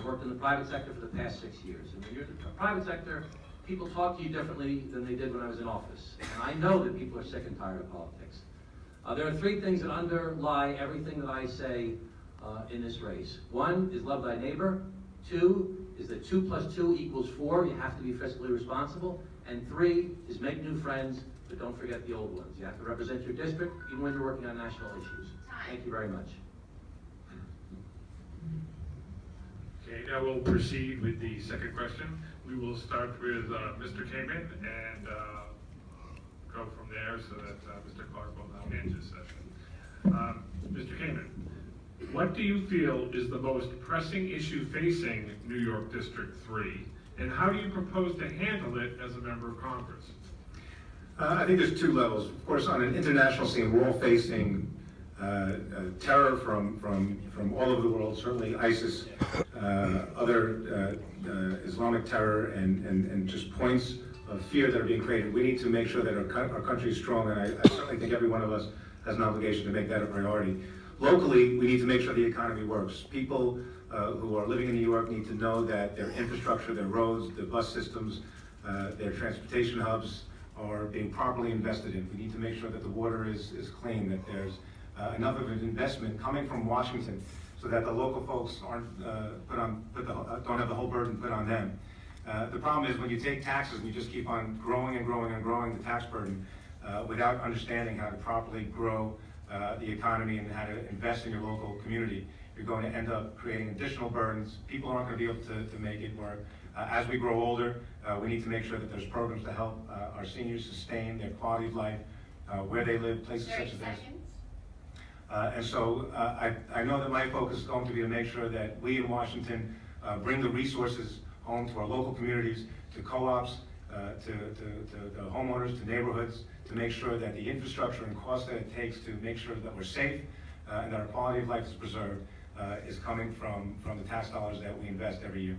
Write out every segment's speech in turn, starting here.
I've worked in the private sector for the past 6 years. And when you're in the private sector, people talk to you differently than they did when I was in office. And I know that people are sick and tired of politics. There are 3 things that underlie everything that I say in this race. 1 is love thy neighbor. 2 is that 2 + 2 = 4. You have to be fiscally responsible. And 3 is make new friends, but don't forget the old ones. You have to represent your district even when you're working on national issues. Thank you very much. Okay, now we'll proceed with the second question. We will start with Mr. Kamen and go from there so that Mr. Clark will now end his session. Mr. Kamen, what do you feel is the most pressing issue facing New York District 3, and how do you propose to handle it as a member of Congress? I think there's 2 levels. Of course, on an international scene, we're all facing terror from all over the world, certainly ISIS, other Islamic terror, and just points of fear that are being created. We need to make sure that our country is strong, and I certainly think every one of us has an obligation to make that a priority. Locally, we need to make sure the economy works. People who are living in New York need to know that their infrastructure, their roads, their bus systems, their transportation hubs are being properly invested in. We need to make sure that the water is clean, that there's enough of an investment coming from Washington so that the local folks don't have the whole burden put on them. The problem is when you take taxes and you just keep on growing and growing and growing the tax burden without understanding how to properly grow the economy and how to invest in your local community, you're going to end up creating additional burdens. People aren't going to be able to make it work. As we grow older, we need to make sure that there's programs to help our seniors sustain their quality of life where they live, places such as this. And so I know that my focus is going to be to make sure that we in Washington bring the resources home to our local communities, to co-ops, to homeowners, to neighborhoods, to make sure that the infrastructure and cost that it takes to make sure that we're safe and that our quality of life is preserved is coming from the tax dollars that we invest every year.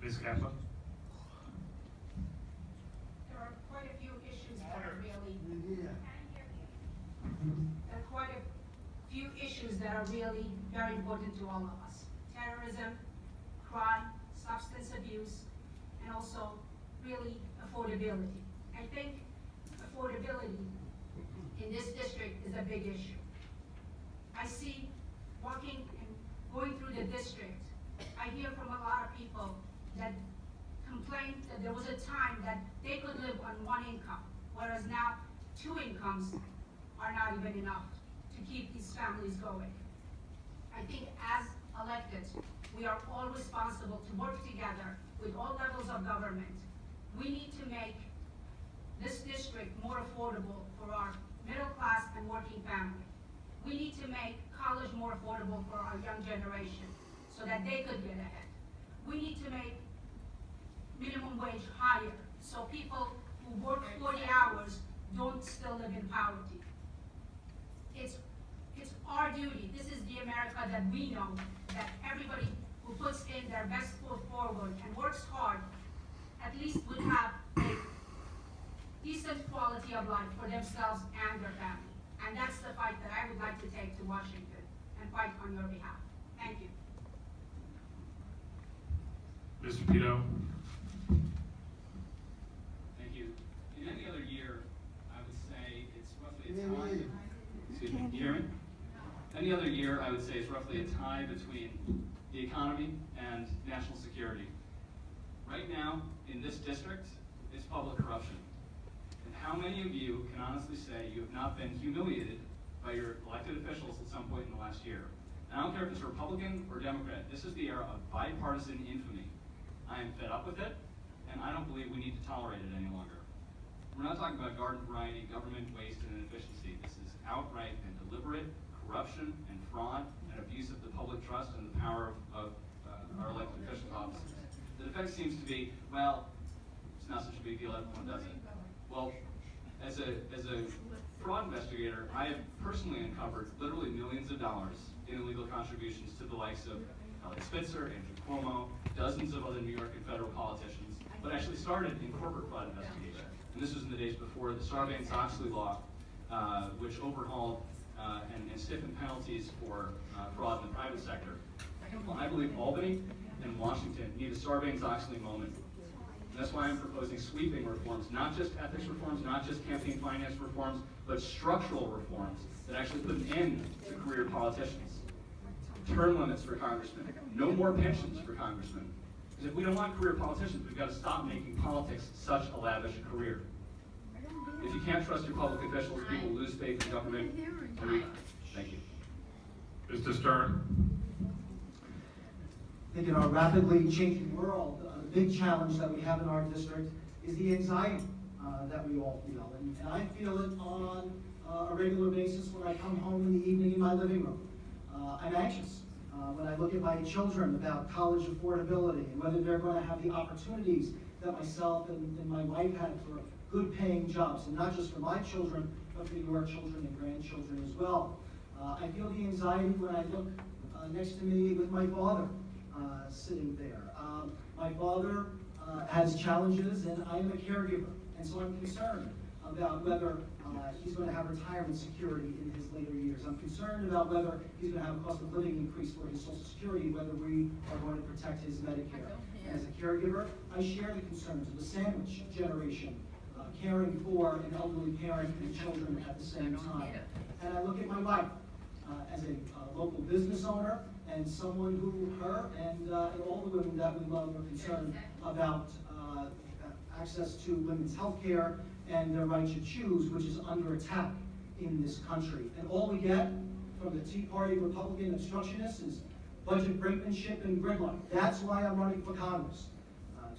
Ms. Kaplan? There are quite a few issues that are really very important to all of us. Terrorism, crime, substance abuse, and also really affordability. I think affordability in this district is a big issue. I see walking and going through the district, I hear from a lot of people that complain that there was a time that they could live on 1 income, whereas now 2 incomes are not even enough to keep these families going. I think as elected, we are all responsible to work together with all levels of government. We need to make this district more affordable for our middle class and working family. We need to make college more affordable for our young generation so that they could get ahead. We need to make minimum wage higher so people who work 40 hours don't still live in poverty. It's our duty. This is the America that we know, that everybody who puts in their best foot forward and works hard at least would have a decent quality of life for themselves and their family. And that's the fight that I would like to take to Washington and fight on your behalf. Thank you. Mr. Pt2. Thank you. In any other year, I would say it's roughly a tie. Excuse me, can you hear me? Any other year, I would say it's roughly a tie between the economy and national security. Right now, in this district, it's public corruption. And how many of you can honestly say you have not been humiliated by your elected officials at some point in the last year? And I don't care if it's Republican or Democrat, this is the era of bipartisan infamy. I am fed up with it, and I don't believe we need to tolerate it any longer. We're not talking about garden variety government waste and inefficiency. This is outright and deliberate corruption and fraud and abuse of the public trust and the power of our elected officials' offices. The defense seems to be, well, it's not such a big deal, everyone does it. Well, as a fraud investigator, I have personally uncovered literally millions of dollars in illegal contributions to the likes of Alex Spitzer, Andrew Cuomo, dozens of other New York and federal politicians, but actually started in corporate fraud investigation. And this was in the days before the Sarbanes-Oxley law, which overhauled and stiffen penalties for fraud in the private sector. Well, I believe Albany and Washington need a Sarbanes-Oxley moment. And that's why I'm proposing sweeping reforms, not just ethics reforms, not just campaign finance reforms, but structural reforms that actually put an end to career politicians. Term limits for congressmen, no more pensions for congressmen. Because if we don't want career politicians, we've got to stop making politics such a lavish career. If you can't trust your public officials, people lose faith in government. Thank you. Mr. Stern? I think in our rapidly changing world, the big challenge that we have in our district is the anxiety that we all feel. And I feel it on a regular basis when I come home in the evening in my living room. I'm anxious when I look at my children about college affordability and whether they're going to have the opportunities that myself and my wife had for good paying jobs, and not just for my children, but for your children and grandchildren as well. I feel the anxiety when I look next to me with my father sitting there. My father has challenges, and I am a caregiver, and so I'm concerned about whether he's going to have retirement security in his later years. I'm concerned about whether he's going to have a cost of living increase for his Social Security, whether we are going to protect his Medicare. As a caregiver, I share the concerns of the sandwich generation, caring for an elderly parent and children at the same time. And I look at my wife as a local business owner and someone who her and all the women that we love are concerned about access to women's health care and their right to choose, which is under attack in this country. And all we get from the Tea Party Republican obstructionists is budget brinkmanship and gridlock. That's why I'm running for Congress,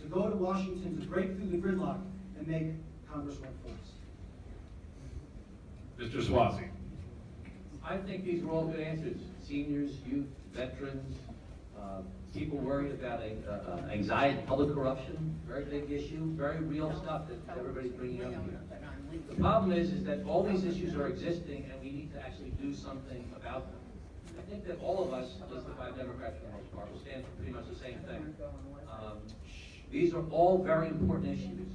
to go to Washington to break through the gridlock and make Congress work for us. Mr. Swazi? I think these are all good answers. Seniors, youth, veterans, people worried about anxiety, public corruption, very big issue, very real stuff that everybody's bringing up here. The problem is that all these issues are existing and we need to actually do something about them. I think that all of us, at least the 5 Democrats for the most part, will stand for pretty much the same thing. These are all very important issues.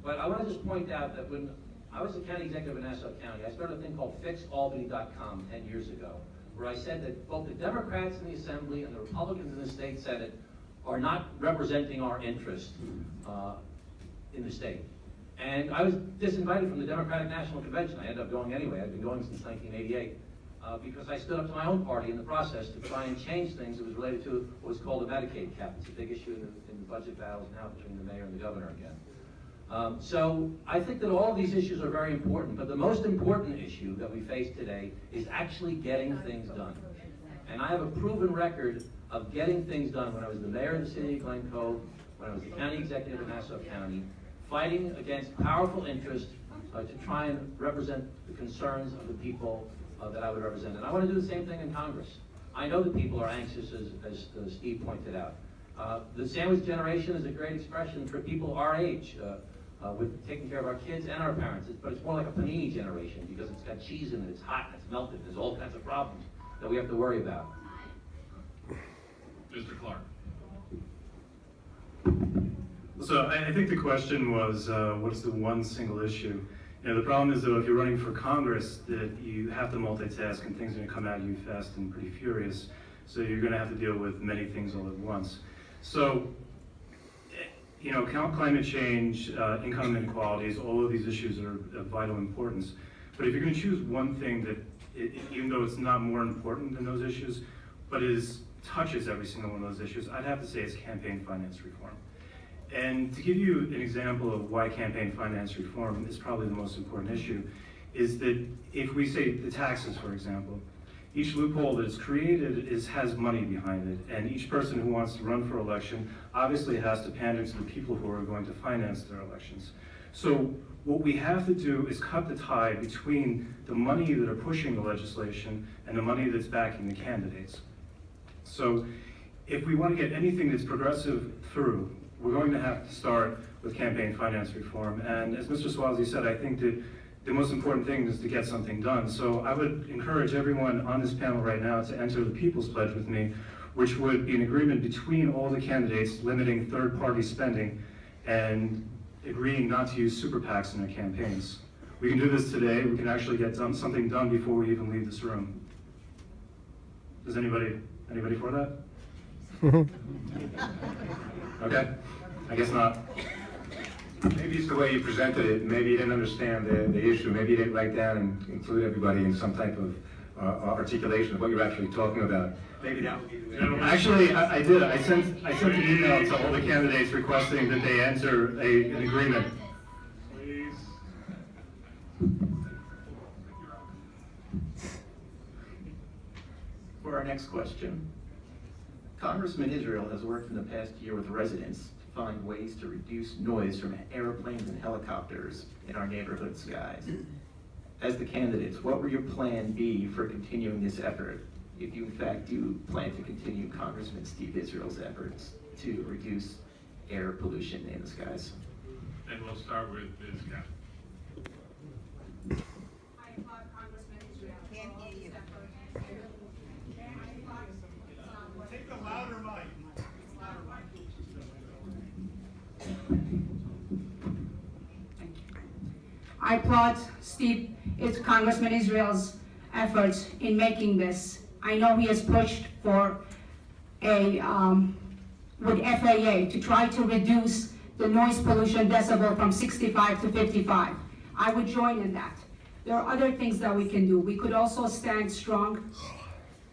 But I want to just point out that when I was the county executive in Nassau County, I started a thing called FixAlbany.com 10 years ago, where I said that both the Democrats in the Assembly and the Republicans in the state Senate are not representing our interest in the state. And I was disinvited from the Democratic National Convention. I ended up going anyway. I've been going since 1988 because I stood up to my own party in the process to try and change things that was related to what was called a Medicaid cap. It's a big issue in the budget battles now between the mayor and the governor again. So I think that all of these issues are very important, but the most important issue that we face today is actually getting things done. And I have a proven record of getting things done when I was the mayor of the city of Glen Cove, when I was the county executive of Nassau County, fighting against powerful interests to try and represent the concerns of the people that I would represent. And I want to do the same thing in Congress. I know that people are anxious, as Steve pointed out. The sandwich generation is a great expression for people our age. With taking care of our kids and our parents, but it's more like a panini generation because it's got cheese in it, it's hot, and it's melted. There's all kinds of problems that we have to worry about. Mr. Clark? So I think the question was, what's the one single issue? You know, the problem is, though, if you're running for Congress, that you have to multitask and things are going to come at you fast and pretty furious. So you're going to have to deal with many things all at once. So, you know, climate change, income inequalities, all of these issues are of vital importance. But if you're going to choose one thing that, even though it's not more important than those issues, but touches every single one of those issues, I'd have to say it's campaign finance reform. And to give you an example of why campaign finance reform is probably the most important issue, is that if we say the taxes, for example, each loophole that's created has money behind it, and each person who wants to run for election obviously has to pander to the people who are going to finance their elections. So what we have to do is cut the tie between the money that are pushing the legislation and the money that's backing the candidates. So if we want to get anything that's progressive through, we're going to have to start with campaign finance reform. And as Mr. Swazi said, I think that the most important thing is to get something done. So I would encourage everyone on this panel right now to enter the People's Pledge with me, which would be an agreement between all the candidates limiting third-party spending and agreeing not to use super PACs in their campaigns. we can do this today. We can actually get something done before we even leave this room. Does anybody for that? Okay, I guess not. Maybe it's the way you presented it, maybe you didn't understand the issue, maybe you didn't write down and include everybody in some type of articulation of what you're actually talking about. Maybe that would be the way. Actually, I did. I sent an email to all the candidates requesting that they enter an agreement. Please. For our next question, Congressman Israel has worked in the past year with residents to find ways to reduce noise from airplanes and helicopters in our neighborhood skies. As the candidates, what would your plan be for continuing this effort, if you in fact do plan to continue Congressman Steve Israel's efforts to reduce air pollution in the skies? And we'll start with Ms. Gaff. I applaud Congressman Israel for all his efforts. Take the louder mic. I applaud Congressman Israel's efforts in making this. I know he has pushed for with FAA to try to reduce the noise pollution decibel from 65 to 55. I would join in that. There are other things that we can do. We could also stand strong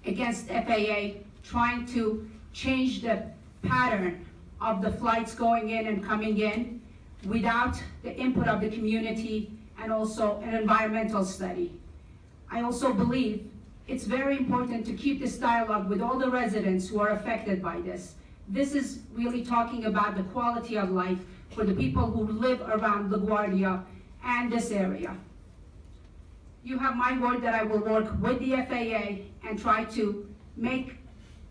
against FAA trying to change the pattern of the flights going in and coming in without the input of the community and also an environmental study. I also believe it's very important to keep this dialogue with all the residents who are affected by this. This is really talking about the quality of life for the people who live around LaGuardia and this area. You have my word that I will work with the FAA and try to make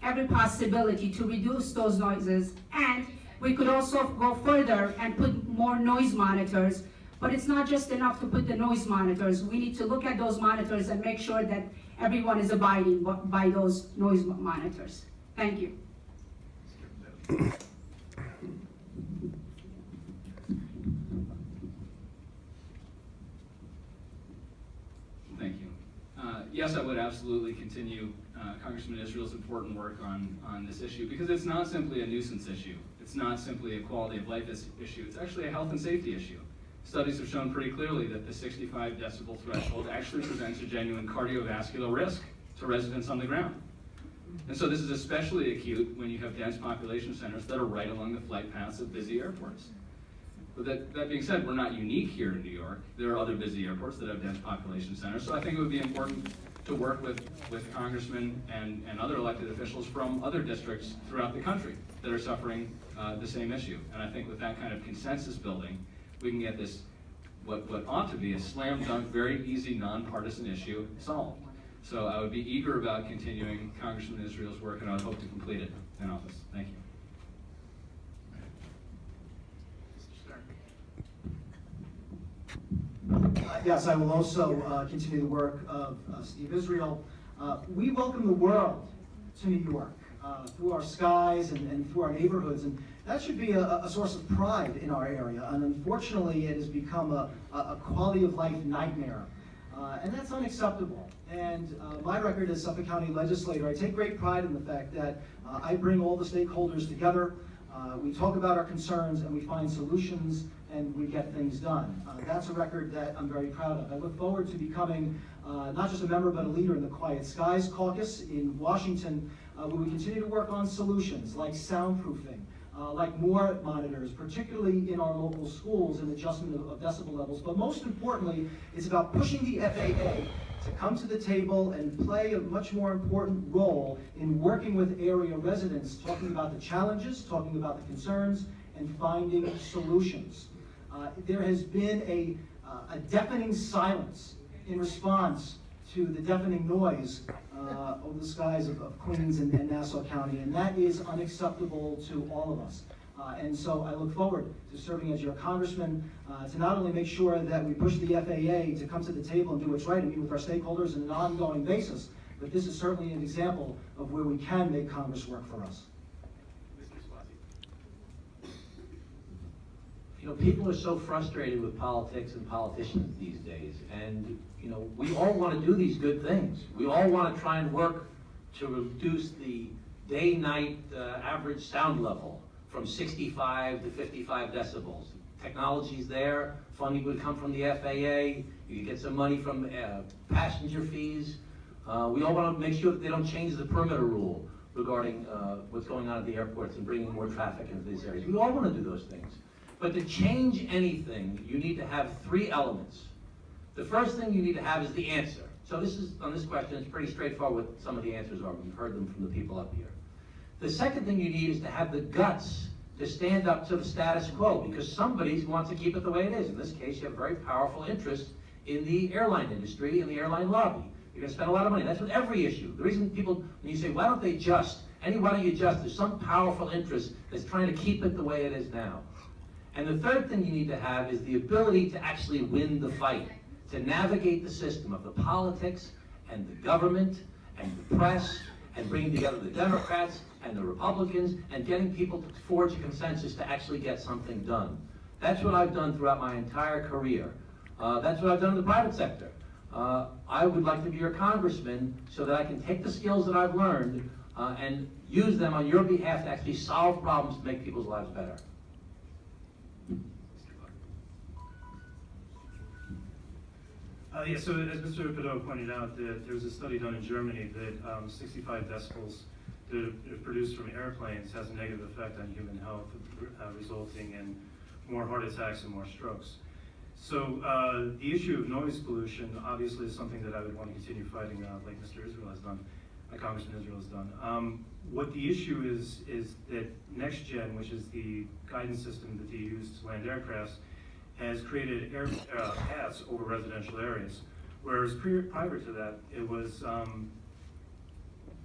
every possibility to reduce those noises. And we could also go further and put more noise monitors, but it's not just enough to put the noise monitors. We need to look at those monitors and make sure that everyone is abiding by those noise monitors. Thank you. Thank you. Yes, I would absolutely continue Congressman Israel's important work on this issue, because it's not simply a nuisance issue. It's not simply a quality of life issue. It's actually a health and safety issue. Studies have shown pretty clearly that the 65 decibel threshold actually presents a genuine cardiovascular risk to residents on the ground. And so this is especially acute when you have dense population centers that are right along the flight paths of busy airports. But that being said, we're not unique here in New York. There are other busy airports that have dense population centers, so I think it would be important to work with congressmen and other elected officials from other districts throughout the country that are suffering the same issue. And I think with that kind of consensus building, we can get this, what ought to be a slam dunk, very easy, nonpartisan issue solved. So I would be eager about continuing Congressman Israel's work, and I would hope to complete it in office. Thank you. Yes, I will also continue the work of Steve Israel. We welcome the world to New York through our skies and through our neighborhoods, and that should be a source of pride in our area. And unfortunately, it has become a quality of life nightmare, and that's unacceptable. And my record as Suffolk County legislator, I take great pride in the fact that I bring all the stakeholders together. We talk about our concerns and we find solutions and we get things done. That's a record that I'm very proud of. I look forward to becoming not just a member but a leader in the Quiet Skies Caucus in Washington, where we continue to work on solutions like soundproofing, like more monitors, particularly in our local schools and adjustment of decibel levels. But most importantly, it's about pushing the FAA to come to the table and play a much more important role in working with area residents, talking about the challenges, talking about the concerns, and finding solutions. There has been a deafening silence in response to the deafening noise over the skies of Queens and Nassau County, and that is unacceptable to all of us. And so I look forward to serving as your congressman to not only make sure that we push the FAA to come to the table and do what's right and meet with our stakeholders on an ongoing basis, but this is certainly an example of where we can make Congress work for us. You know, people are so frustrated with politics and politicians these days, and you know, we all want to do these good things. We all want to try and work to reduce the day-night average sound level from 65 to 55 decibels. Technology's there, funding would come from the FAA, you could get some money from passenger fees. We all want to make sure that they don't change the perimeter rule regarding what's going on at the airports and bringing more traffic into these areas. We all want to do those things. But to change anything, you need to have three elements. The first thing you need to have is the answer. So this is, on this question, it's pretty straightforward what some of the answers are. We've heard them from the people up here. The second thing you need is to have the guts to stand up to the status quo, because somebody wants to keep it the way it is. In this case, you have a very powerful interest in the airline industry and the airline lobby. You're going to spend a lot of money. That's with every issue. The reason people, when you say, why don't they just, why don't you just, there's some powerful interest that's trying to keep it the way it is now. And the third thing you need to have is the ability to actually win the fight, to navigate the system of the politics and the government and the press and bringing together the Democrats and the Republicans and getting people to forge a consensus to actually get something done. That's what I've done throughout my entire career. That's what I've done in the private sector. I would like to be your congressman so that I can take the skills that I've learned and use them on your behalf to actually solve problems to make people's lives better. Yeah, so as Mr. Pt2 pointed out, there was a study done in Germany that 65 decibels that are produced from airplanes has a negative effect on human health, resulting in more heart attacks and more strokes. So the issue of noise pollution obviously is something that I would want to continue fighting, like Mr. Israel has done, like Congressman Israel has done. What the issue is that NextGen, which is the guidance system that they use to land aircrafts, has created air paths over residential areas, whereas prior to that, it was done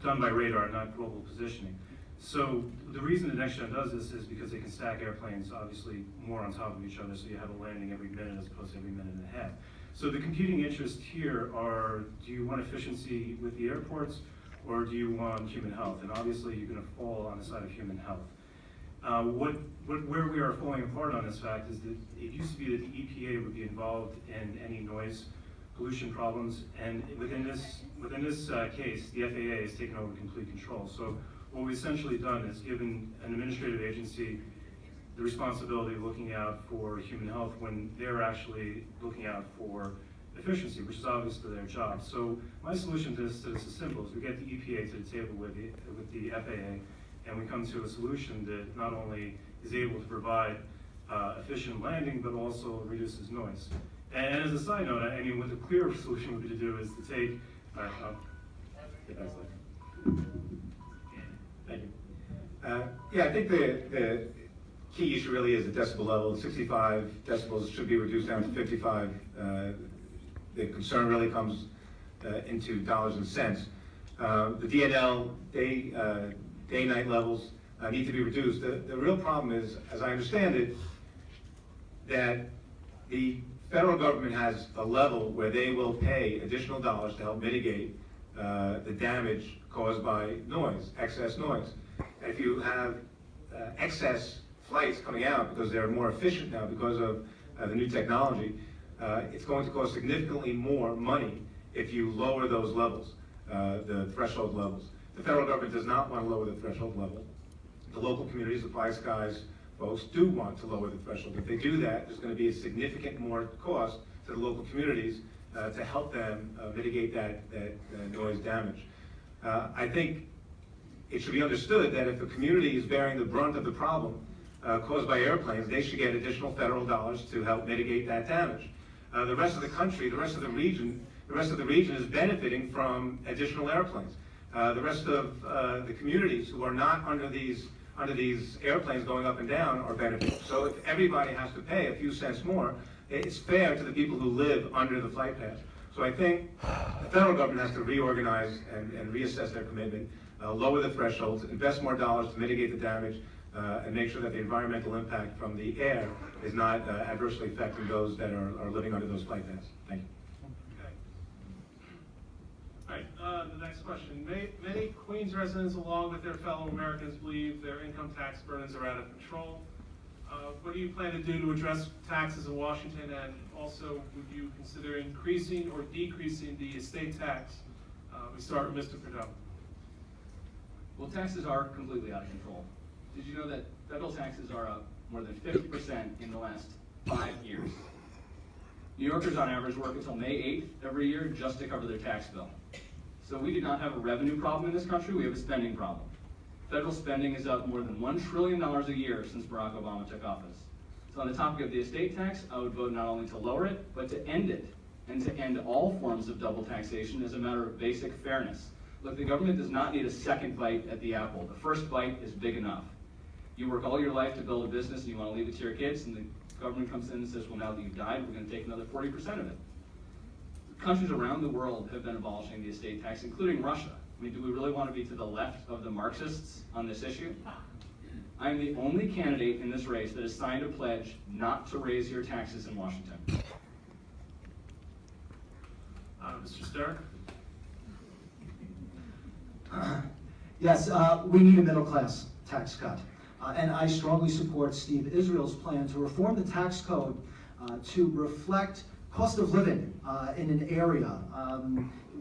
by radar, not global positioning. So the reason that NextGen does this is because they can stack airplanes, obviously, more on top of each other, so you have a landing every minute as opposed to every minute and a half. So the competing interests here are, do you want efficiency with the airports, or do you want human health? And obviously, you're going to fall on the side of human health. Where we are falling apart on this fact is that it used to be that the EPA would be involved in any noise pollution problems, and within this case, the FAA has taken over complete control. So what we've essentially done is given an administrative agency the responsibility of looking out for human health when they're actually looking out for efficiency, which is obviously their job. So my solution to this is simple: is we get the EPA to the table with the FAA, and we come to a solution that not only is able to provide efficient landing, but also reduces noise. And as a side note, I mean, what the clear solution would be to do is to take, get back slide. Thank you. Yeah, I think the key issue really is the decibel level. 65 decibels should be reduced down to 55. The concern really comes into dollars and cents. The DNL, day-night levels need to be reduced. The real problem is, as I understand it, that the federal government has a level where they will pay additional dollars to help mitigate the damage caused by noise, excess noise. If you have excess flights coming out because they're more efficient now because of the new technology, it's going to cost significantly more money if you lower those levels, the threshold levels. The federal government does not want to lower the threshold level. The local communities, the Five Skies folks, do want to lower the threshold. If they do that, there's going to be a significant more cost to the local communities to help them mitigate that noise damage. I think it should be understood that if the community is bearing the brunt of the problem caused by airplanes, they should get additional federal dollars to help mitigate that damage. The rest of the country, the rest of the region is benefiting from additional airplanes. The rest of the communities who are not under these airplanes going up and down are benefiting. So if everybody has to pay a few cents more, it's fair to the people who live under the flight path. So I think the federal government has to reorganize and reassess their commitment, lower the thresholds, invest more dollars to mitigate the damage, and make sure that the environmental impact from the air is not adversely affecting those that are living under those flight paths. Thank you. All right, the next question. Many Queens residents, along with their fellow Americans, believe their income tax burdens are out of control. What do you plan to do to address taxes in Washington, and also would you consider increasing or decreasing the estate tax? We start with Mr. Pt2. Well, taxes are completely out of control. Did you know that federal taxes are up more than 50% in the last 5 years? New Yorkers on average work until May 8th every year just to cover their tax bill. So we do not have a revenue problem in this country, we have a spending problem. Federal spending is up more than $1 trillion a year since Barack Obama took office. So on the topic of the estate tax, I would vote not only to lower it, but to end it, and to end all forms of double taxation as a matter of basic fairness. Look, the government does not need a second bite at the apple. The first bite is big enough. You work all your life to build a business and you want to leave it to your kids, and the government comes in and says, well, now that you've died, we're going to take another 40% of it. Countries around the world have been abolishing the estate tax, including Russia. I mean, do we really want to be to the left of the Marxists on this issue? I am the only candidate in this race that has signed a pledge not to raise your taxes in Washington. Mr. Stern? Yes, we need a middle-class tax cut. And I strongly support Steve Israel's plan to reform the tax code to reflect cost of living in an area.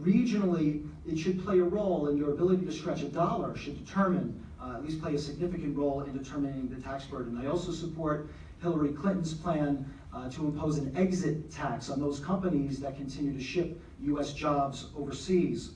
Regionally, it should play a role, in your ability to stretch a dollar should determine, at least play a significant role in determining the tax burden. I also support Hillary Clinton's plan to impose an exit tax on those companies that continue to ship U.S. jobs overseas.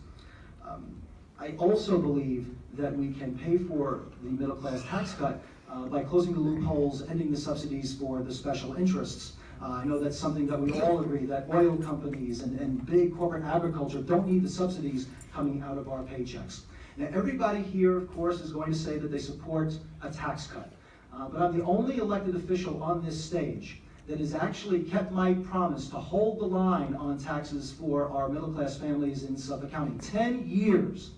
I also believe that we can pay for the middle-class tax cut by closing the loopholes, ending the subsidies for the special interests. I know that's something that we all agree, that oil companies and big corporate agriculture don't need the subsidies coming out of our paychecks. Now, everybody here, of course, is going to say that they support a tax cut. But I'm the only elected official on this stage that has actually kept my promise to hold the line on taxes for our middle-class families in Suffolk County. 10 years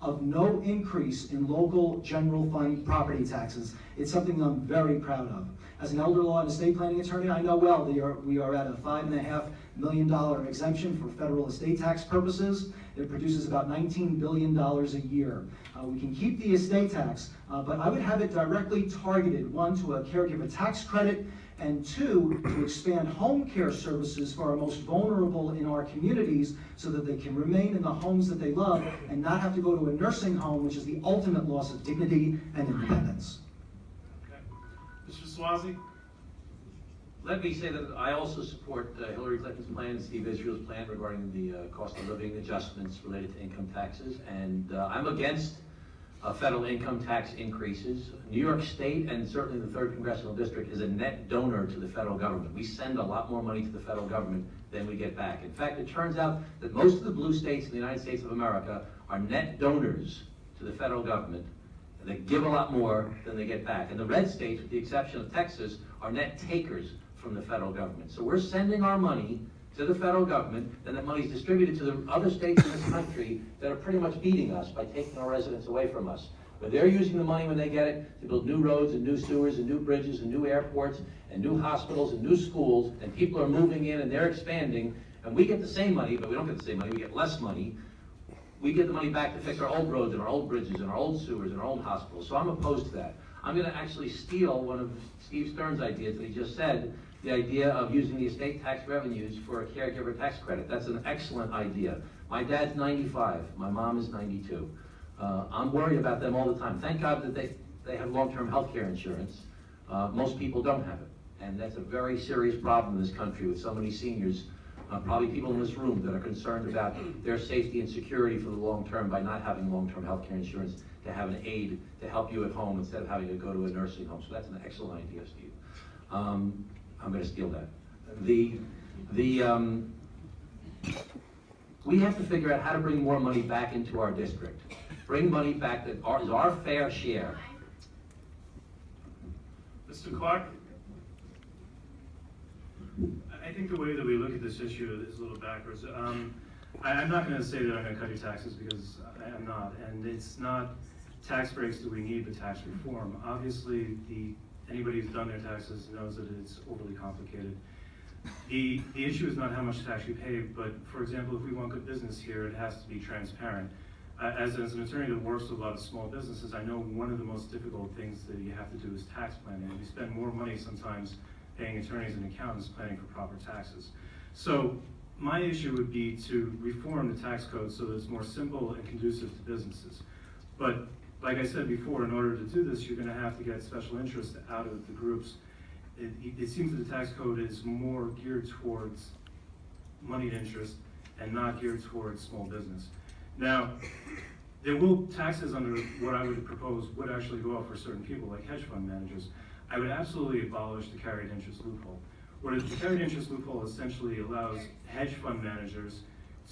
of no increase in local general fund property taxes. It's something I'm very proud of. As an elder law and estate planning attorney, I know well we are at a $5.5 million exemption for federal estate tax purposes. It produces about $19 billion a year. We can keep the estate tax, but I would have it directly targeted, one, to a caregiver tax credit, and two, to expand home care services for our most vulnerable in our communities so that they can remain in the homes that they love and not have to go to a nursing home, which is the ultimate loss of dignity and independence. Okay. Mr. Swazi? Let me say that I also support Hillary Clinton's plan and Steve Israel's plan regarding the cost of living adjustments related to income taxes, and I'm against federal income tax increases. New York State, and certainly the 3rd Congressional District, is a net donor to the federal government. We send a lot more money to the federal government than we get back. In fact, it turns out that most of the blue states in the United States of America are net donors to the federal government, and they give a lot more than they get back. And the red states, with the exception of Texas, are net takers from the federal government. So we're sending our money to the federal government, and that money is distributed to the other states in this country that are pretty much beating us by taking our residents away from us. But they're using the money when they get it to build new roads and new sewers and new bridges and new airports and new hospitals and new schools, and people are moving in and they're expanding, and we get the same money, but we don't get the same money, we get less money. We get the money back to fix our old roads and our old bridges and our old sewers and our old hospitals. So I'm opposed to that. I'm going to actually steal one of Steve Stern's ideas that he just said, the idea of using the estate tax revenues for a caregiver tax credit. That's an excellent idea. My dad's 95, my mom is 92. I'm worried about them all the time. Thank God that they have long-term health care insurance. Most people don't have it. And that's a very serious problem in this country with so many seniors, probably people in this room that are concerned about their safety and security for the long term by not having long-term health care insurance, to have an aid to help you at home instead of having to go to a nursing home. So that's an excellent idea, Steve. I'm going to steal that. We have to figure out how to bring more money back into our district. Bring money back that is our fair share. Mr. Clark? I think the way that we look at this issue is a little backwards. I'm not going to say that I'm going to cut your taxes, because I'm not. And it's not tax breaks that we need, but tax reform. Obviously, anybody who's done their taxes knows that it's overly complicated. The issue is not how much tax you pay, but for example, if we want good business here, it has to be transparent. As an attorney that works with a lot of small businesses, I know one of the most difficult things that you have to do is tax planning. And you spend more money sometimes paying attorneys and accountants planning for proper taxes. So my issue would be to reform the tax code so that it's more simple and conducive to businesses. But like I said before, in order to do this, you're going to have to get special interest out of the groups. It seems that the tax code is more geared towards moneyed interest and not geared towards small business. Now, taxes under what I would propose would actually go up for certain people, like hedge fund managers. I would absolutely abolish the carried interest loophole. What the carried interest loophole essentially allows hedge fund managers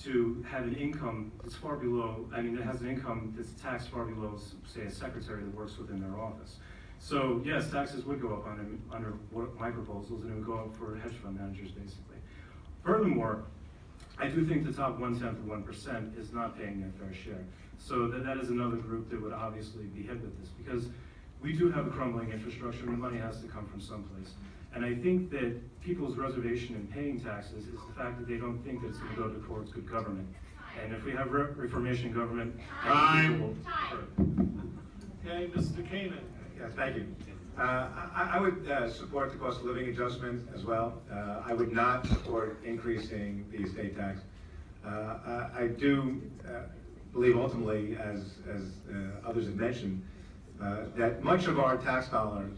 to have an income that's far below, that has an income that's taxed far below, say, a secretary that works within their office. So yes, taxes would go up under my proposals, and it would go up for hedge fund managers, basically. Furthermore, I do think the top 1/10 of 1% is not paying their fair share. So that is another group that would obviously be hit with this, because we do have a crumbling infrastructure, and the money has to come from someplace. And I think that people's reservation in paying taxes is the fact that they don't think that it's going to go towards good government. And if we have reformation in government, Okay, Mr. Kamen. Yes, thank you. I would support the cost of living adjustment as well. I would not support increasing the estate tax. I do believe ultimately, as others have mentioned, that much of our tax dollars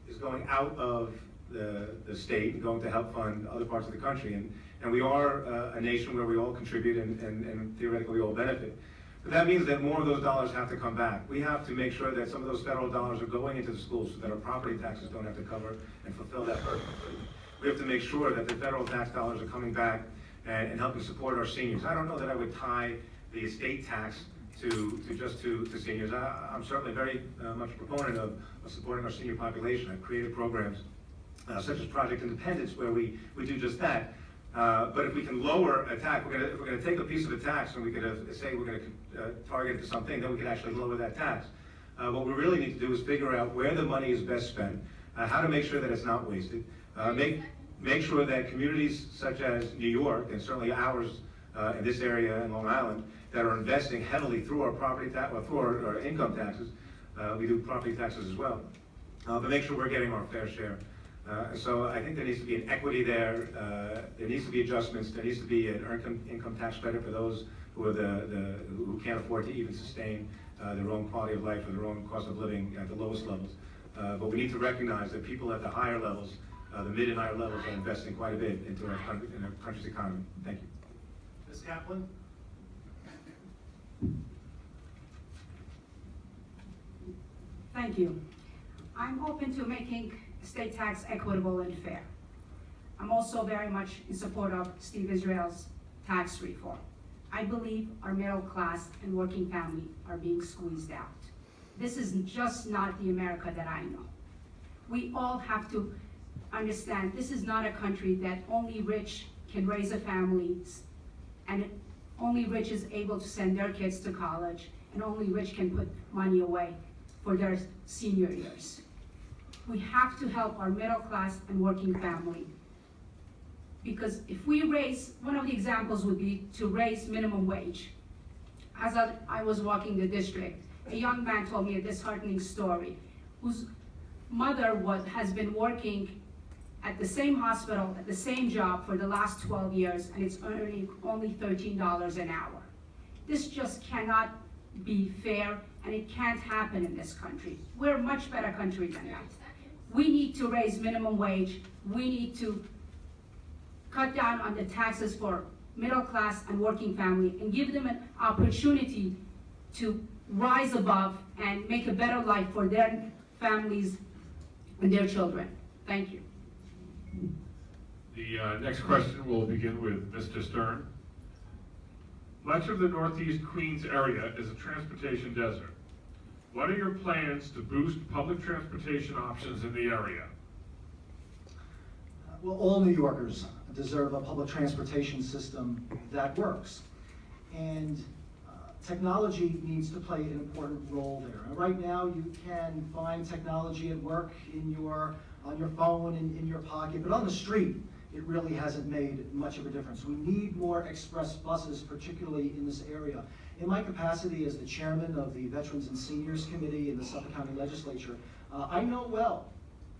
is going out of the state and going to help fund other parts of the country. And we are a nation where we all contribute and theoretically we all benefit. But that means that more of those dollars have to come back. We have to make sure that some of those federal dollars are going into the schools so that our property taxes don't have to cover and fulfill that purpose. We have to make sure that the federal tax dollars are coming back and helping support our seniors. I don't know that I would tie the estate tax to seniors. I'm certainly very much a proponent of supporting our senior population. I've created programs such as Project Independence where we do just that. But if we can lower a tax, if we're going to take a piece of a tax and we could say we're going to target it to something, then we can actually lower that tax. What we really need to do is figure out where the money is best spent, how to make sure that it's not wasted, make sure that communities such as New York, and certainly ours in this area in Long Island, that are investing heavily through our property tax, or through our income taxes, we do property taxes as well, but make sure we're getting our fair share. So I think there needs to be an equity there. There needs to be adjustments. There needs to be an income tax credit for those who are who can't afford to even sustain their own quality of life or their own cost of living at the lowest levels. But we need to recognize that people at the higher levels, the mid and higher levels, are investing quite a bit into our country's economy. Thank you. Ms. Kaplan? Thank you. I'm open to making estate tax equitable and fair. I'm also very much in support of Steve Israel's tax reform. I believe our middle class and working family are being squeezed out. This is just not the America that I know. We all have to understand this is not a country that only rich can raise a family and only rich is able to send their kids to college and only rich can put money away for their senior years. We have to help our middle class and working family. Because if we raise, one of the examples would be to raise minimum wage. As I was walking the district, a young man told me a disheartening story, whose mother has been working at the same hospital, at the same job for the last 12 years, and it's earning only $13 an hour. This just cannot be fair, and it can't happen in this country. We're a much better country than that. We need to raise minimum wage. We need to cut down on the taxes for middle class and working family and give them an opportunity to rise above and make a better life for their families and their children. Thank you. The next question will begin with Mr. Stern. Much of the Northeast Queens area is a transportation desert. What are your plans to boost public transportation options in the area? Well, all New Yorkers deserve a public transportation system that works. And technology needs to play an important role there. Right now, you can find technology at work on your phone and in your pocket, but on the street, it really hasn't made much of a difference. We need more express buses, particularly in this area. In my capacity as the chairman of the Veterans and Seniors Committee in the Suffolk County Legislature, I know well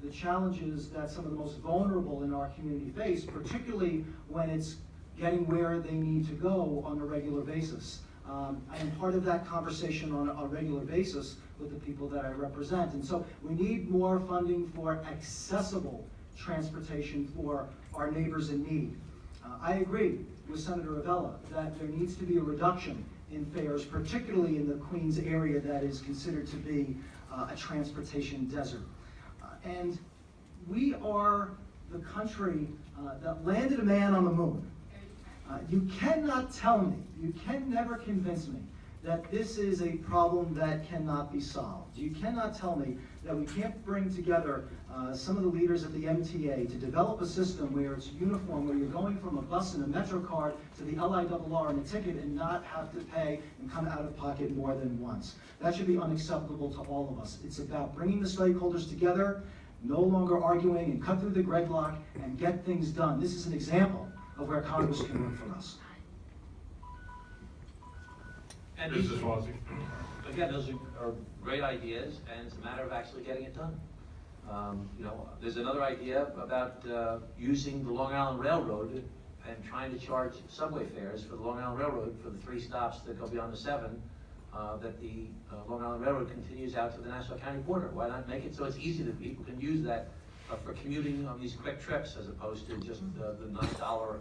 the challenges that some of the most vulnerable in our community face, particularly when it's getting where they need to go on a regular basis. I am part of that conversation on a regular basis with the people that I represent. And so we need more funding for accessible transportation for our neighbors in need. I agree with Senator Avella that there needs to be a reduction in fares, particularly in the Queens area that is considered to be a transportation desert. And we are the country that landed a man on the moon. You cannot tell me, you can never convince me that this is a problem that cannot be solved. You cannot tell me that we can't bring together some of the leaders at the MTA to develop a system where it's uniform, where you're going from a bus and a Metro card to the LIRR and a ticket and not have to pay and come out of pocket more than once. That should be unacceptable to all of us. It's about bringing the stakeholders together, no longer arguing, and cut through the gridlock and get things done. This is an example of where Congress can work for us. And Mr. Swazi. again, those are great ideas, and it's a matter of actually getting it done. There's another idea about using the Long Island Railroad and trying to charge subway fares for the Long Island Railroad for the 3 stops that go beyond the 7, that the Long Island Railroad continues out to the Nassau County border. Why not make it so it's easy that people can use that for commuting on these quick trips as opposed to just the $9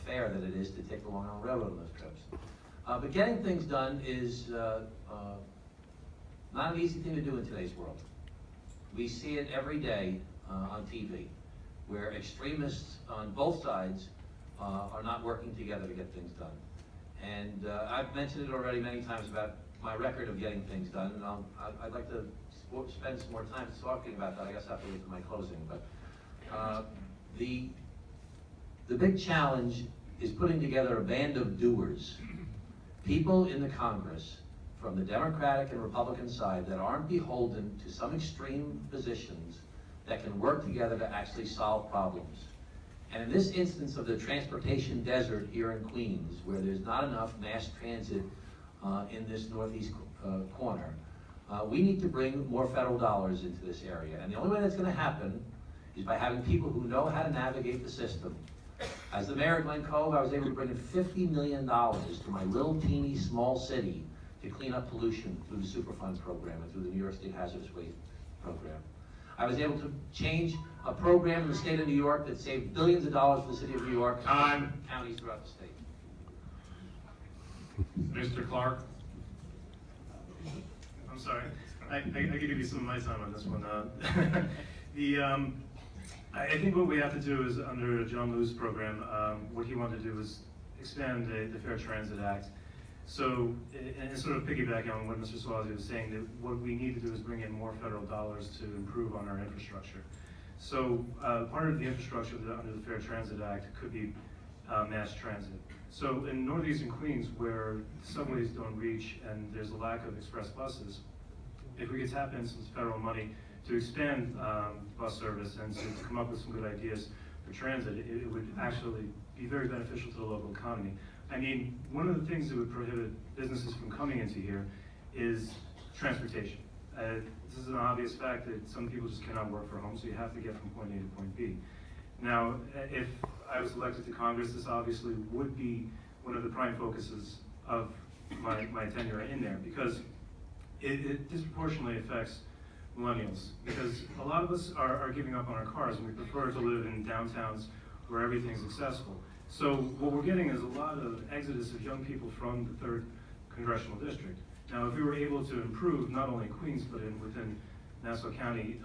fare that it is to take the Long Island Railroad on those trips. But getting things done is not an easy thing to do in today's world. We see it every day on TV, where extremists on both sides are not working together to get things done. And I've mentioned it already many times about my record of getting things done, and I'd like to spend some more time talking about that, I guess, after my closing. But the big challenge is putting together a band of doers, people in the Congress from the Democratic and Republican side that aren't beholden to some extreme positions, that can work together to actually solve problems. And in this instance of the transportation desert here in Queens, where there's not enough mass transit in this northeast corner, we need to bring more federal dollars into this area. And the only way that's going to happen is by having people who know how to navigate the system. As the mayor of Glen Cove, I was able to bring in $50 million to my little teeny small city to clean up pollution through the Superfund program and through the New York State Hazardous Waste program. I was able to change a program in the state of New York that saved billions of dollars for the city of New York and counties throughout the state. Mr. Clark. I'm sorry, I could give you some of my time on this one. I think what we have to do is, under John Liu's program, what he wanted to do is expand the Fair Transit Act. So, and sort of piggybacking on what Mr. Swazi was saying, that what we need to do is bring in more federal dollars to improve on our infrastructure. So, part of the infrastructure under the Fair Transit Act could be mass transit. So, in northeastern Queens, where subways don't reach and there's a lack of express buses, if we could tap in some federal money to expand bus service and to come up with some good ideas for transit, it would actually be very beneficial to the local economy. I mean, one of the things that would prohibit businesses from coming into here is transportation. This is an obvious fact that some people just cannot work from home, so you have to get from point A to point B. Now, if I was elected to Congress, this obviously would be one of the prime focuses of my tenure in there, because it disproportionately affects millennials, because a lot of us are giving up on our cars and we prefer to live in downtowns where everything's accessible. So what we're getting is a lot of exodus of young people from the 3rd Congressional District. Now, if we were able to improve not only Queens, but within Nassau County,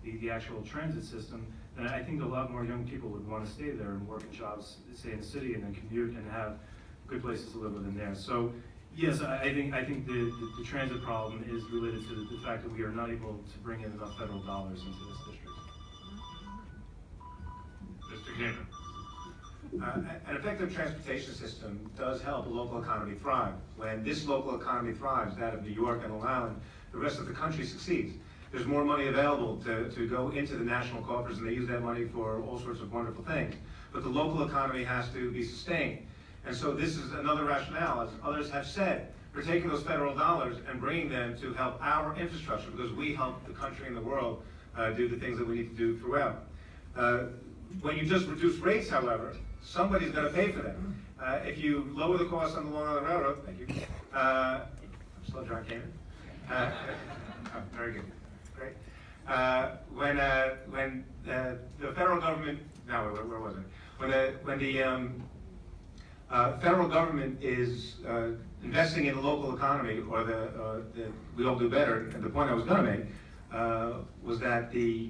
the actual transit system, then I think a lot more young people would want to stay there and work in jobs, say in the city, and then commute and have good places to live within there. So yes, I think the transit problem is related to the fact that we are not able to bring in enough federal dollars into this district. Mr. Gamer. An effective transportation system does help a local economy thrive. When this local economy thrives, that of New York and Long Island, the rest of the country succeeds. There's more money available to go into the national coffers, and they use that money for all sorts of wonderful things. But the local economy has to be sustained. And so this is another rationale, as others have said, for taking those federal dollars and bringing them to help our infrastructure, because we help the country and the world do the things that we need to do throughout. When you just reduce rates, however, somebody's going to pay for them. If you lower the cost on the Long Island Railroad, thank you. I'm still John Kamen. Oh, very good, great. When the federal government, no, where was it? When the federal government is investing in the local economy, or we all do better, and the point I was going to make was that the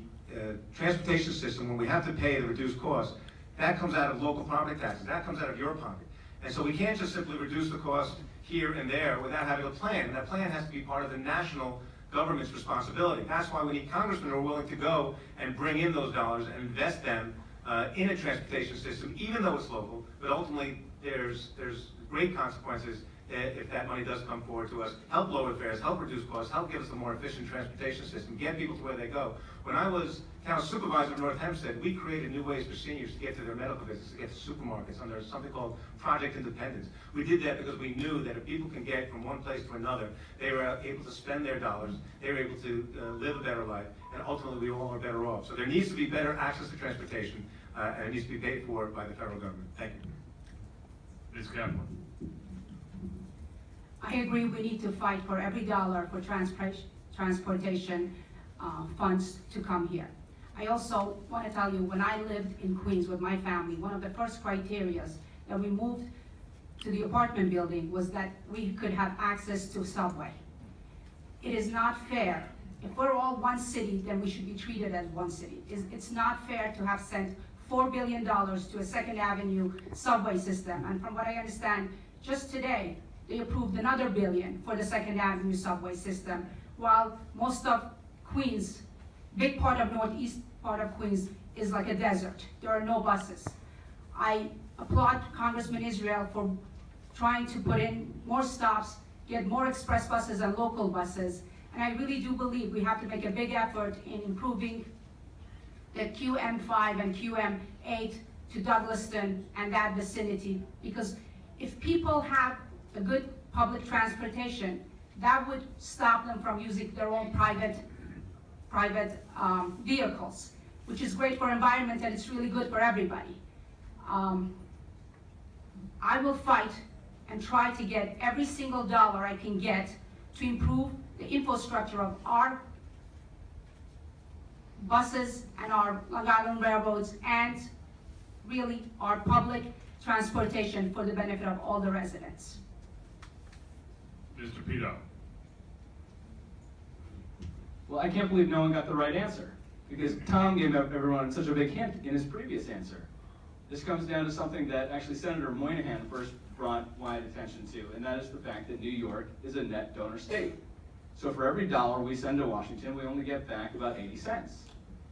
transportation system, when we have to pay the reduced cost, that comes out of local property taxes, that comes out of your pocket. And so we can't just simply reduce the cost here and there without having a plan. And that plan has to be part of the national government's responsibility. That's why we need congressmen who are willing to go and bring in those dollars and invest them in a transportation system, even though it's local, but ultimately there's great consequences if that money does come forward to us. Help lower fares, help reduce costs, help give us a more efficient transportation system, get people to where they go. When I was town supervisor of North Hempstead, we created new ways for seniors to get to their medical visits, to get to supermarkets under something called Project Independence. We did that because we knew that if people can get from one place to another, they were able to spend their dollars, they were able to live a better life, and ultimately we all are better off. So there needs to be better access to transportation, and it needs to be paid for by the federal government. Thank you. Ms. Kaplan. I agree we need to fight for every dollar for transportation funds to come here. I also want to tell you, when I lived in Queens with my family, one of the first criteria that we moved to the apartment building was that we could have access to subway. It is not fair. If we're all one city, then we should be treated as one city. It's not fair to have sent $4 billion to a Second Avenue subway system. And from what I understand, just today, they approved another $1 billion for the Second Avenue subway system, while most of Queens, big part of northeast part of Queens is like a desert. There are no buses. I applaud Congressman Israel for trying to put in more stops, get more express buses and local buses, and I really do believe we have to make a big effort in improving the QM5 and QM8 to Douglaston and that vicinity, because if people have a good public transportation, that would stop them from using their own private vehicles, which is great for environment and it's really good for everybody. I will fight and try to get every single dollar I can get to improve the infrastructure of our buses and our Long Island railroads and really our public transportation for the benefit of all the residents. Mr. Pt2. Well, I can't believe no one got the right answer, because Tom gave everyone such a big hint in his previous answer. This comes down to something that actually Senator Moynihan first brought wide attention to, and that is the fact that New York is a net donor state. So for every dollar we send to Washington, we only get back about 80 cents.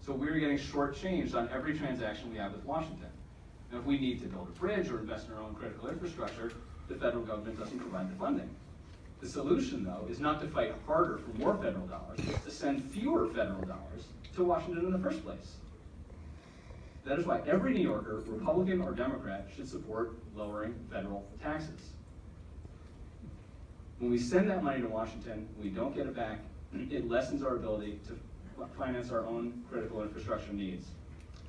So we're getting shortchanged on every transaction we have with Washington. And if we need to build a bridge or invest in our own critical infrastructure, the federal government doesn't provide the funding. The solution, though, is not to fight harder for more federal dollars, it's to send fewer federal dollars to Washington in the first place. That is why every New Yorker, Republican or Democrat, should support lowering federal taxes. When we send that money to Washington, we don't get it back, it lessens our ability to finance our own critical infrastructure needs.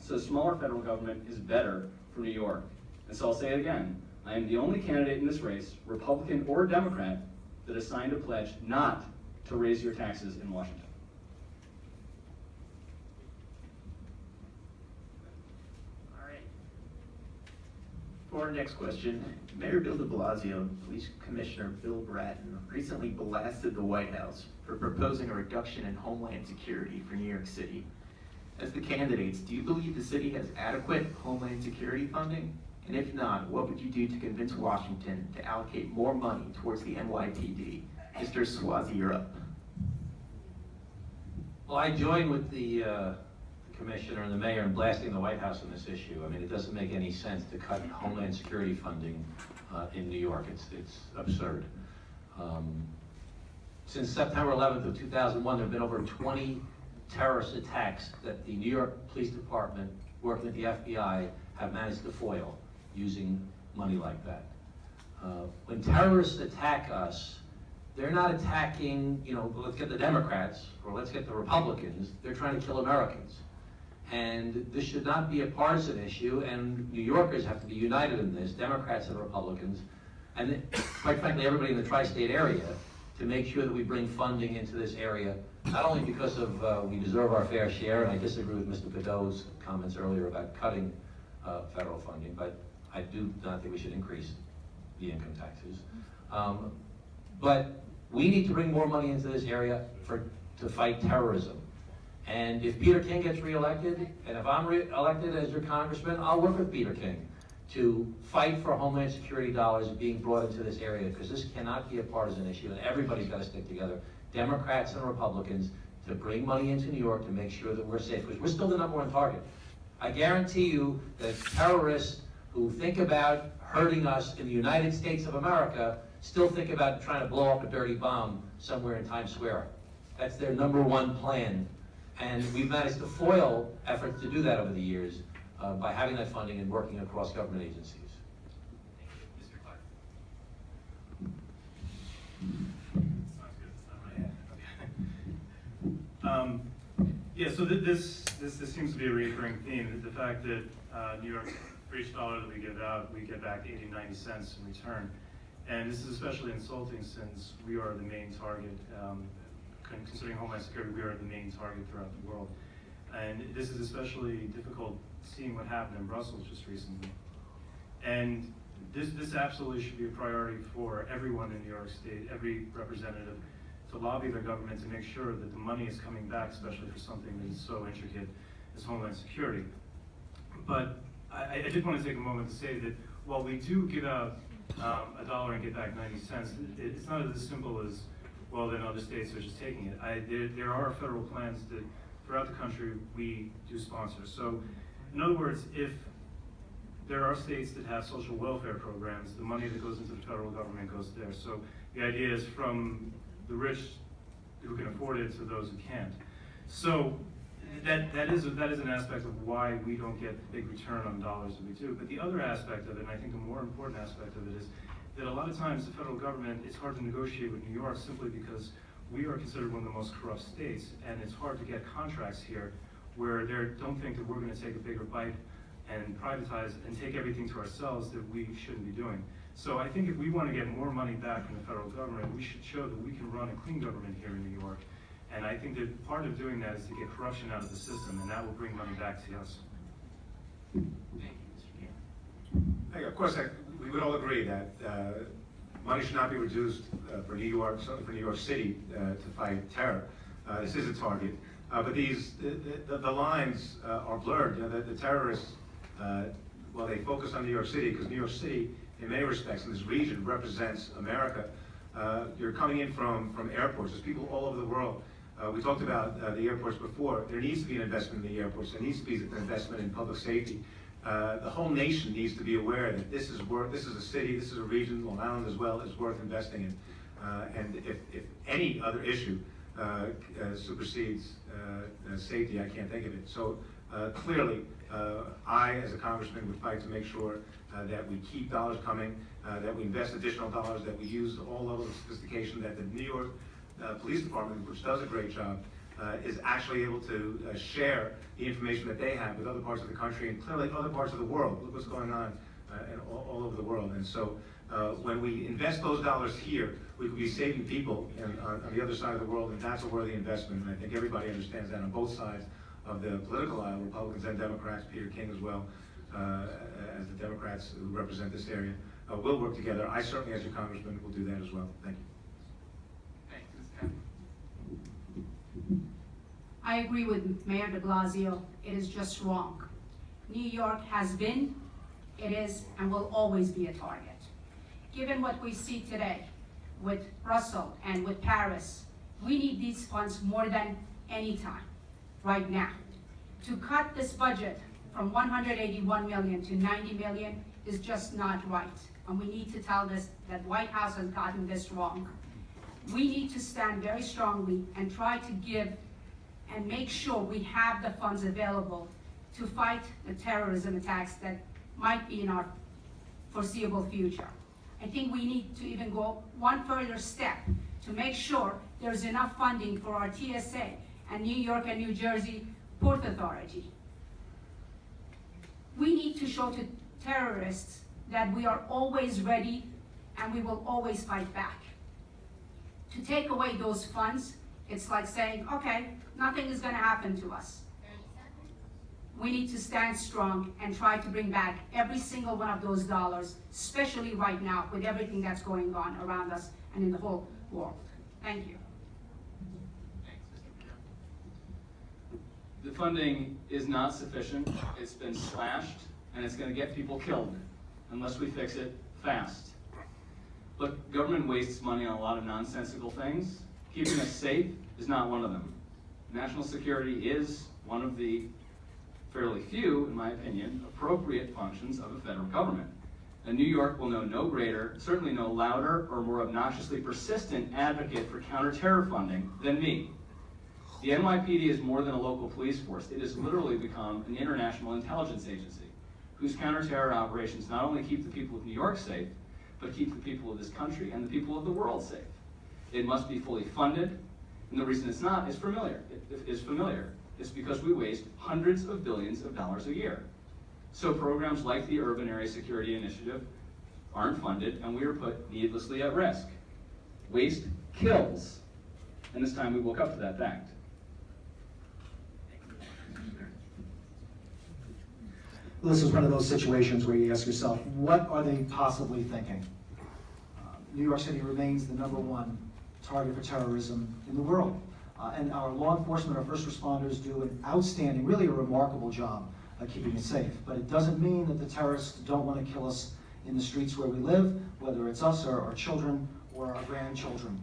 So smaller federal government is better for New York. And so I'll say it again, I am the only candidate in this race, Republican or Democrat, that has signed a pledge not to raise your taxes in Washington. All right. For our next question, Mayor Bill de Blasio and Police Commissioner Bill Bratton recently blasted the White House for proposing a reduction in Homeland Security for New York City. As the candidates, do you believe the city has adequate Homeland Security funding? And if not, what would you do to convince Washington to allocate more money towards the NYPD? Mr. Swazi, you're up. Well, I join with the commissioner and the mayor in blasting the White House on this issue. I mean, it doesn't make any sense to cut Homeland Security funding in New York. It's absurd. Since September 11th of 2001, there have been over 20 terrorist attacks that the New York Police Department, working with the FBI, have managed to foil using money like that. When terrorists attack us, they're not attacking, let's get the Democrats or let's get the Republicans. They're trying to kill Americans. And this should not be a partisan issue, and New Yorkers have to be united in this, Democrats and Republicans, and quite frankly, everybody in the tri-state area, to make sure that we bring funding into this area, not only because of we deserve our fair share, and I disagree with Mr. Pt2's comments earlier about cutting federal funding, but I do not think we should increase the income taxes. But we need to bring more money into this area to fight terrorism. And if Peter King gets reelected, and if I'm elected as your congressman, I'll work with Peter King to fight for Homeland Security dollars being brought into this area, because this cannot be a partisan issue, and everybody's got to stick together, Democrats and Republicans, to bring money into New York to make sure that we're safe, because we're still the #1 target. I guarantee you that terrorists who think about hurting us in the United States of America still think about trying to blow up a dirty bomb somewhere in Times Square. That's their #1 plan. And we've managed to foil efforts to do that over the years by having that funding and working across government agencies. Mr. Clark. Yeah, so this seems to be a recurring theme, the fact that New York, for each dollar that we give out, we get back 80, 90 cents in return. And this is especially insulting since we are the main target, considering Homeland Security, we are the main target throughout the world. And this is especially difficult seeing what happened in Brussels just recently. And this absolutely should be a priority for everyone in New York State, every representative, to lobby their government to make sure that the money is coming back, especially for something that is so intricate as Homeland Security. But I did want to take a moment to say that while we do give out $1 and get back 90 cents, it's not as simple as, well, then other states are just taking it. There are federal plans that throughout the country we do sponsor. So in other words, if there are states that have social welfare programs, the money that goes into the federal government goes there. So the idea is from the rich who can afford it to those who can't. So that is an aspect of why we don't get the big return on dollars that we do. But the other aspect of it, and I think the more important aspect of it, is that a lot of times the federal government, it's hard to negotiate with New York simply because we are considered one of the most corrupt states, and it's hard to get contracts here where they don't think that we're going to take a bigger bite and privatize and take everything to ourselves that we shouldn't be doing. So I think if we want to get more money back from the federal government, we should show that we can run a clean government here in New York. And I think that part of doing that is to get corruption out of the system, and that will bring money back to us. Thank you, Mr. Chairman. Of course, we would all agree that money should not be reduced for New York, certainly for New York City, to fight terror. This is a target, but the lines are blurred. The terrorists, well, they focus on New York City because New York City, in many respects, in this region, represents America. You're coming in from airports. There's people all over the world. We talked about the airports before. There needs to be an investment in the airports. There needs to be an investment in public safety. The whole nation needs to be aware that this is a city, this is a region, Long Island as well, is worth investing in. And if any other issue supersedes safety, I can't think of it. So clearly, I, as a congressman, would fight to make sure that we keep dollars coming, that we invest additional dollars, that we use all levels of sophistication, that the New York Police Department, which does a great job, is actually able to share the information that they have with other parts of the country and clearly other parts of the world. Look what's going on all over the world. And so when we invest those dollars here, we could be saving people on the other side of the world, and that's a worthy investment. And I think everybody understands that on both sides of the political aisle, Republicans and Democrats, Peter King as well, as the Democrats who represent this area, will work together. I certainly, as your congressman, will do that as well. Thank you. Thank you, Ms. Kemp. I agree with Mayor de Blasio. It is just wrong. New York has been, it is, and will always be a target. Given what we see today with Brussels and with Paris, we need these funds more than any time, right now. To cut this budget from 181 million to 90 million is just not right. And we need to tell this, that White House has gotten this wrong. We need to stand very strongly and try to give and make sure we have the funds available to fight the terrorism attacks that might be in our foreseeable future. I think we need to even go one further step to make sure there's enough funding for our TSA and New York and New Jersey Port Authority. We need to show to terrorists that we are always ready and we will always fight back. To take away those funds, it's like saying, okay, nothing is gonna happen to us. We need to stand strong and try to bring back every single one of those dollars, especially right now with everything that's going on around us and in the whole world. Thank you. The funding is not sufficient. It's been slashed, and it's going to get people killed unless we fix it fast. Look, government wastes money on a lot of nonsensical things. Keeping us safe is not one of them. National security is one of the fairly few, in my opinion, appropriate functions of a federal government. And New York will know no greater, certainly no louder or more obnoxiously persistent advocate for counter-terror funding than me. The NYPD is more than a local police force. It has literally become an international intelligence agency whose counter-terror operations not only keep the people of New York safe, but keep the people of this country and the people of the world safe. It must be fully funded, and the reason it's not is familiar. It's because we waste hundreds of billions of dollars a year. So programs like the Urban Area Security Initiative aren't funded, and we are put needlessly at risk. Waste kills, and this time we woke up to that fact. This is one of those situations where you ask yourself, what are they possibly thinking? New York City remains the #1 target for terrorism in the world. And our law enforcement, our first responders do an outstanding, really a remarkable job of keeping it safe. But it doesn't mean that the terrorists don't want to kill us in the streets where we live, whether it's us or our children or our grandchildren.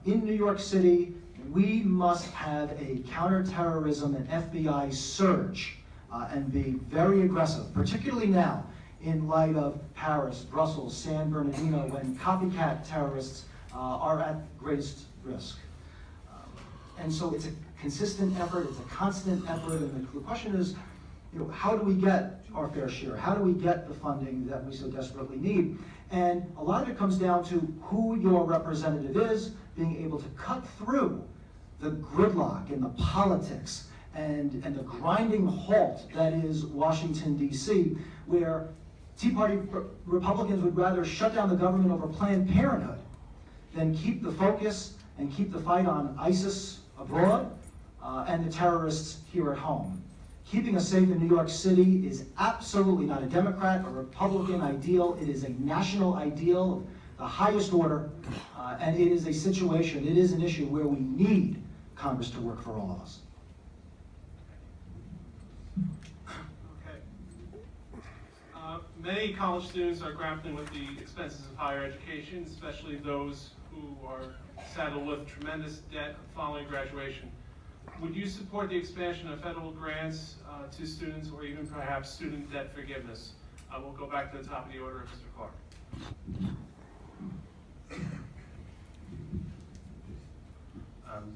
In New York City, we must have a counterterrorism and FBI surge and be very aggressive, particularly now in light of Paris, Brussels, San Bernardino, when copycat terrorists are at greatest risk. And so it's a consistent effort, it's a constant effort, and the question is, how do we get our fair share? How do we get the funding that we so desperately need? And a lot of it comes down to who your representative is, being able to cut through the gridlock and the politics and the grinding halt that is Washington, D.C., where Tea Party Republicans would rather shut down the government over Planned Parenthood than keep the focus and keep the fight on ISIS abroad and the terrorists here at home. Keeping us safe in New York City is absolutely not a Democrat or Republican ideal. It is a national ideal of the highest order, and it is a situation, it is an issue where we need Congress to work for all of us. Many college students are grappling with the expenses of higher education, especially those who are saddled with tremendous debt following graduation. Would you support the expansion of federal grants to students, or even perhaps student debt forgiveness? We'll go back to the top of the order, Mr. Clark.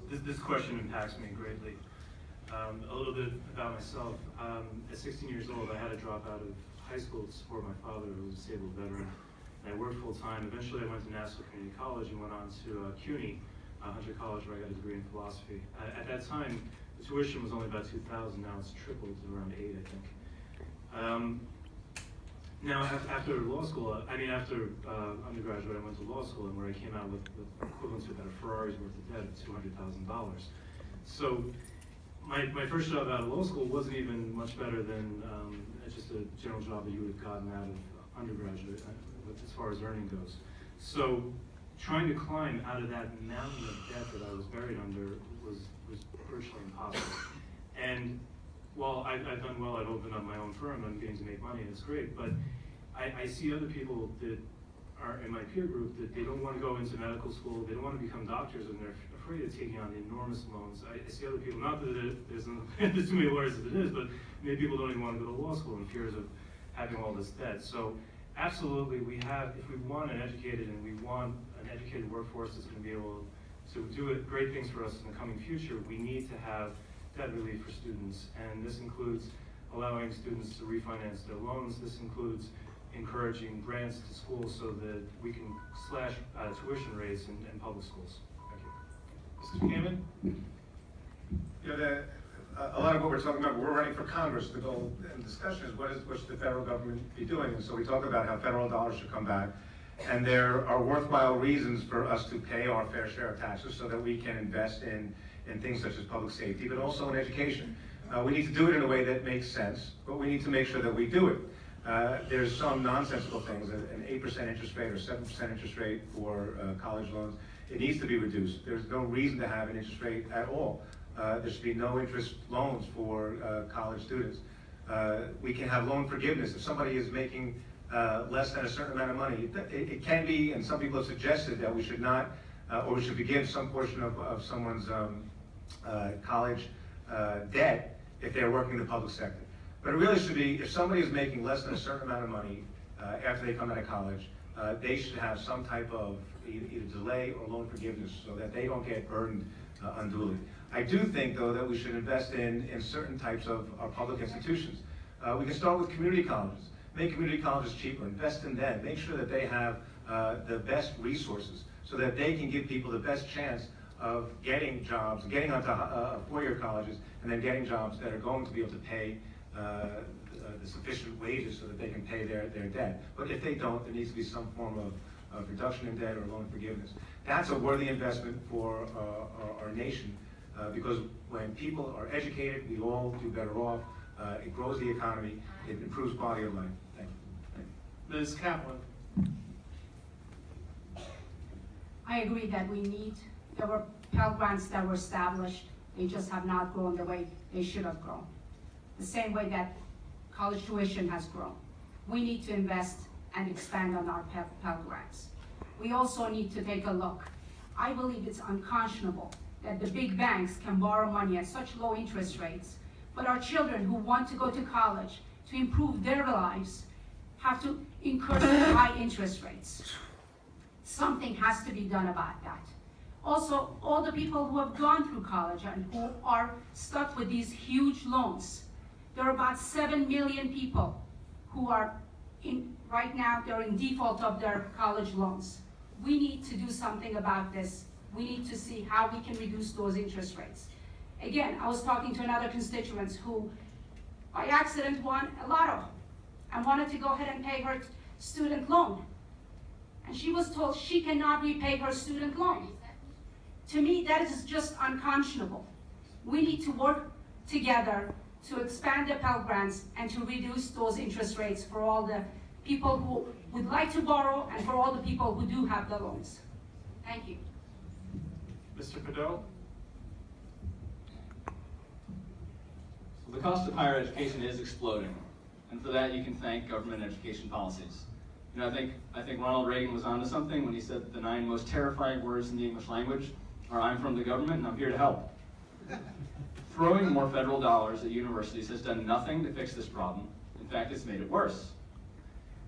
This question impacts me greatly. A little bit about myself. At 16 years old, I had to drop out of high school to support my father, who was a disabled veteran. And I worked full time. Eventually, I went to Nassau Community College and went on to CUNY, Hunter College, where I got a degree in philosophy. At that time, the tuition was only about $2,000. Now it's tripled to around $8,000, I think. Now, after law school, after undergraduate, I went to law school, and where I came out with equivalent to about a Ferrari's worth of debt of $200,000. So my first job out of law school wasn't even much better than just a general job that you would have gotten out of undergraduate, as far as earning goes. So trying to climb out of that mountain of debt that I was buried under was virtually impossible. And while I've done well, I've opened up my own firm, I'm getting to make money, and it's great, but I see other people that are in my peer group that they don't want to go into medical school, they don't want to become doctors, and they're afraid of taking on enormous loans. I see other people, not that there's too many lawyers as it is, but many people don't even want to go to law school in fears of having all this debt. So absolutely, we have, if we want an educated and we want an educated workforce that's going to be able to do great things for us in the coming future, we need to have debt relief for students. And this includes allowing students to refinance their loans. This includes encouraging grants to schools so that we can slash tuition rates in public schools. Thank you. Mr. Kamen? A lot of what we're talking about, we're running for Congress. The goal and discussion is what should the federal government be doing? And so we talk about how federal dollars should come back. And there are worthwhile reasons for us to pay our fair share of taxes so that we can invest in things such as public safety, but also in education. We need to do it in a way that makes sense, but we need to make sure that we do it. There's some nonsensical things, an 8% interest rate or 7% interest rate for college loans. It needs to be reduced. There's no reason to have an interest rate at all. There should be no interest loans for college students. We can have loan forgiveness. If somebody is making less than a certain amount of money, it can be, and some people have suggested that we should not, or we should forgive some portion of someone's college debt if they're working in the public sector. But it really should be, if somebody is making less than a certain amount of money after they come out of college, they should have some type of either delay or loan forgiveness so that they don't get burdened unduly. I do think, though, that we should invest in certain types of our public institutions. We can start with community colleges. Make community colleges cheaper, invest in them, make sure that they have the best resources so that they can give people the best chance of getting jobs, getting onto four-year colleges, and then getting jobs that are going to be able to pay the sufficient wages so that they can pay their debt. But if they don't, there needs to be some form of reduction in debt or loan forgiveness. That's a worthy investment for our nation because when people are educated, we all do better off. It grows the economy, it improves quality of life. Thank you. Ms. Kaplan? I agree that there were Pell Grants that were established, they just have not grown the way they should have grown. The same way that college tuition has grown. We need to invest and expand on our Pell Grants. We also need to take a look. I believe it's unconscionable that the big banks can borrow money at such low interest rates, but our children who want to go to college to improve their lives have to incur high interest rates. Something has to be done about that. Also, all the people who have gone through college and who are stuck with these huge loans, there are about 7 million people who are right now, they're in default of their college loans. We need to do something about this. We need to see how we can reduce those interest rates. Again, I was talking to another constituent who, by accident, won a lotto and wanted to go ahead and pay her student loan. And she was told she cannot repay her student loan. To me, that is just unconscionable. We need to work together to expand the Pell Grants and to reduce those interest rates for all the people who would like to borrow and for all the people who do have the loans. Thank you. Mr. Pt2? The cost of higher education is exploding, and for that you can thank government education policies. You know, I think Ronald Reagan was onto something when he said that the 9 most terrifying words in the English language are "I'm from the government and I'm here to help." Throwing more federal dollars at universities has done nothing to fix this problem. In fact, it's made it worse.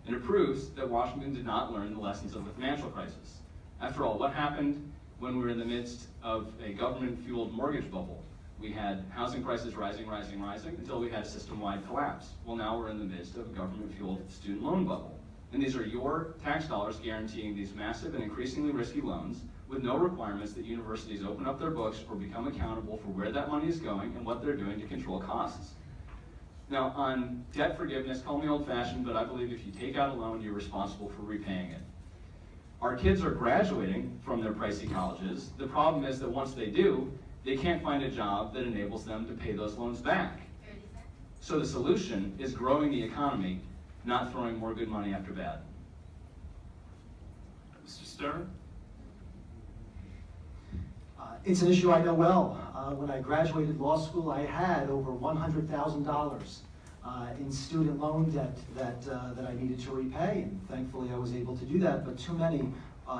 And it proves that Washington did not learn the lessons of the financial crisis. After all, what happened when we were in the midst of a government-fueled mortgage bubble? We had housing prices rising until we had a system-wide collapse. Well, now we're in the midst of a government-fueled student loan bubble. And these are your tax dollars guaranteeing these massive and increasingly risky loans with no requirements that universities open up their books or become accountable for where that money is going and what they're doing to control costs. Now, on debt forgiveness, call me old-fashioned, but I believe if you take out a loan, you're responsible for repaying it. Our kids are graduating from their pricey colleges. The problem is that once they do, they can't find a job that enables them to pay those loans back. So the solution is growing the economy, not throwing more good money after bad. Mr. Stern? It's an issue I know well. When I graduated law school, I had over $100,000 in student loan debt that I needed to repay, and thankfully I was able to do that, but too many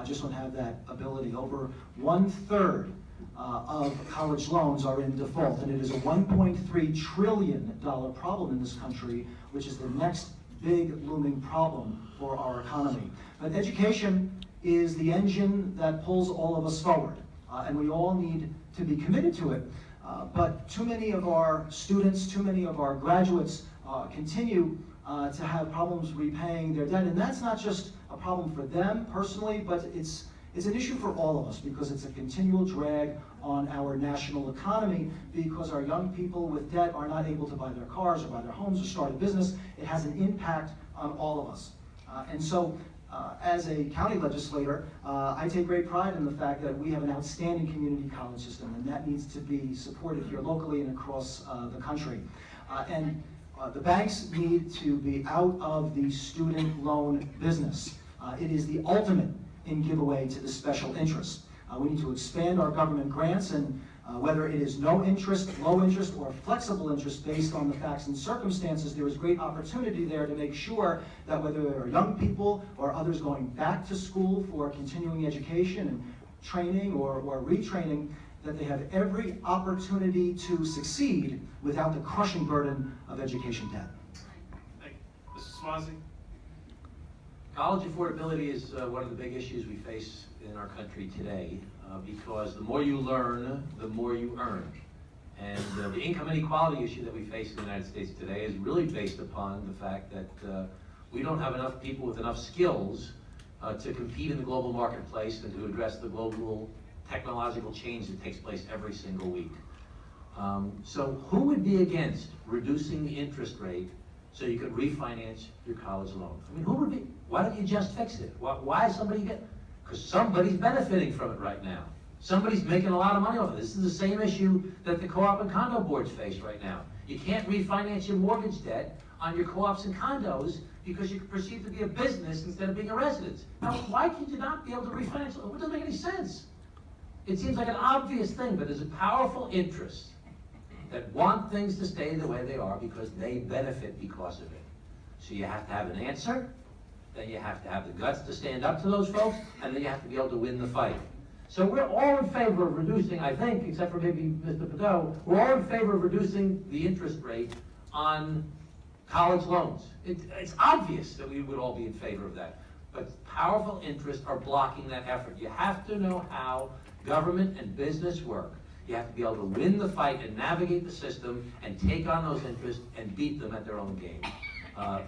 just don't have that ability. Over 1/3 of college loans are in default, and it is a $1.3 trillion problem in this country, which is the next big looming problem for our economy. But education is the engine that pulls all of us forward, and we all need to be committed to it. But too many of our students, too many of our graduates continue to have problems repaying their debt. And that's not just a problem for them personally, but it's an issue for all of us, because it's a continual drag on our national economy, because our young people with debt are not able to buy their cars or buy their homes or start a business. It has an impact on all of us. And so, as a county legislator, I take great pride in the fact that we have an outstanding community college system, and that needs to be supported here locally and across the country. The banks need to be out of the student loan business. It is the ultimate in giveaway to the special interests. We need to expand our government grants, and whether it is no interest, low interest, or flexible interest based on the facts and circumstances, there is great opportunity there to make sure that whether there are young people or others going back to school for continuing education and training or retraining, that they have every opportunity to succeed without the crushing burden of education debt. Thank you. Mrs. Swansea? College affordability is one of the big issues we face in our country today, because the more you learn, the more you earn. And the income inequality issue that we face in the United States today is really based upon the fact that we don't have enough people with enough skills to compete in the global marketplace and to address the global technological change that takes place every single week. So who would be against reducing the interest rate so you could refinance your college loan? I mean, who would be? Why don't you just fix it? Why is somebody get? Because somebody's benefiting from it right now. Somebody's making a lot of money off of it. This is the same issue that the co-op and condo boards face right now. You can't refinance your mortgage debt on your co-ops and condos because you're perceived to be a business instead of being a residence. Now, why could you not be able to refinance? It doesn't make any sense. It seems like an obvious thing, but there's a powerful interest that want things to stay the way they are because they benefit because of it. So you have to have an answer, then you have to have the guts to stand up to those folks, and then you have to be able to win the fight. So we're all in favor of reducing, I think, except for maybe Mr. Pt2, we're all in favor of reducing the interest rate on college loans. It's obvious that we would all be in favor of that. But powerful interests are blocking that effort. You have to know how government and business work. You have to be able to win the fight and navigate the system and take on those interests and beat them at their own game.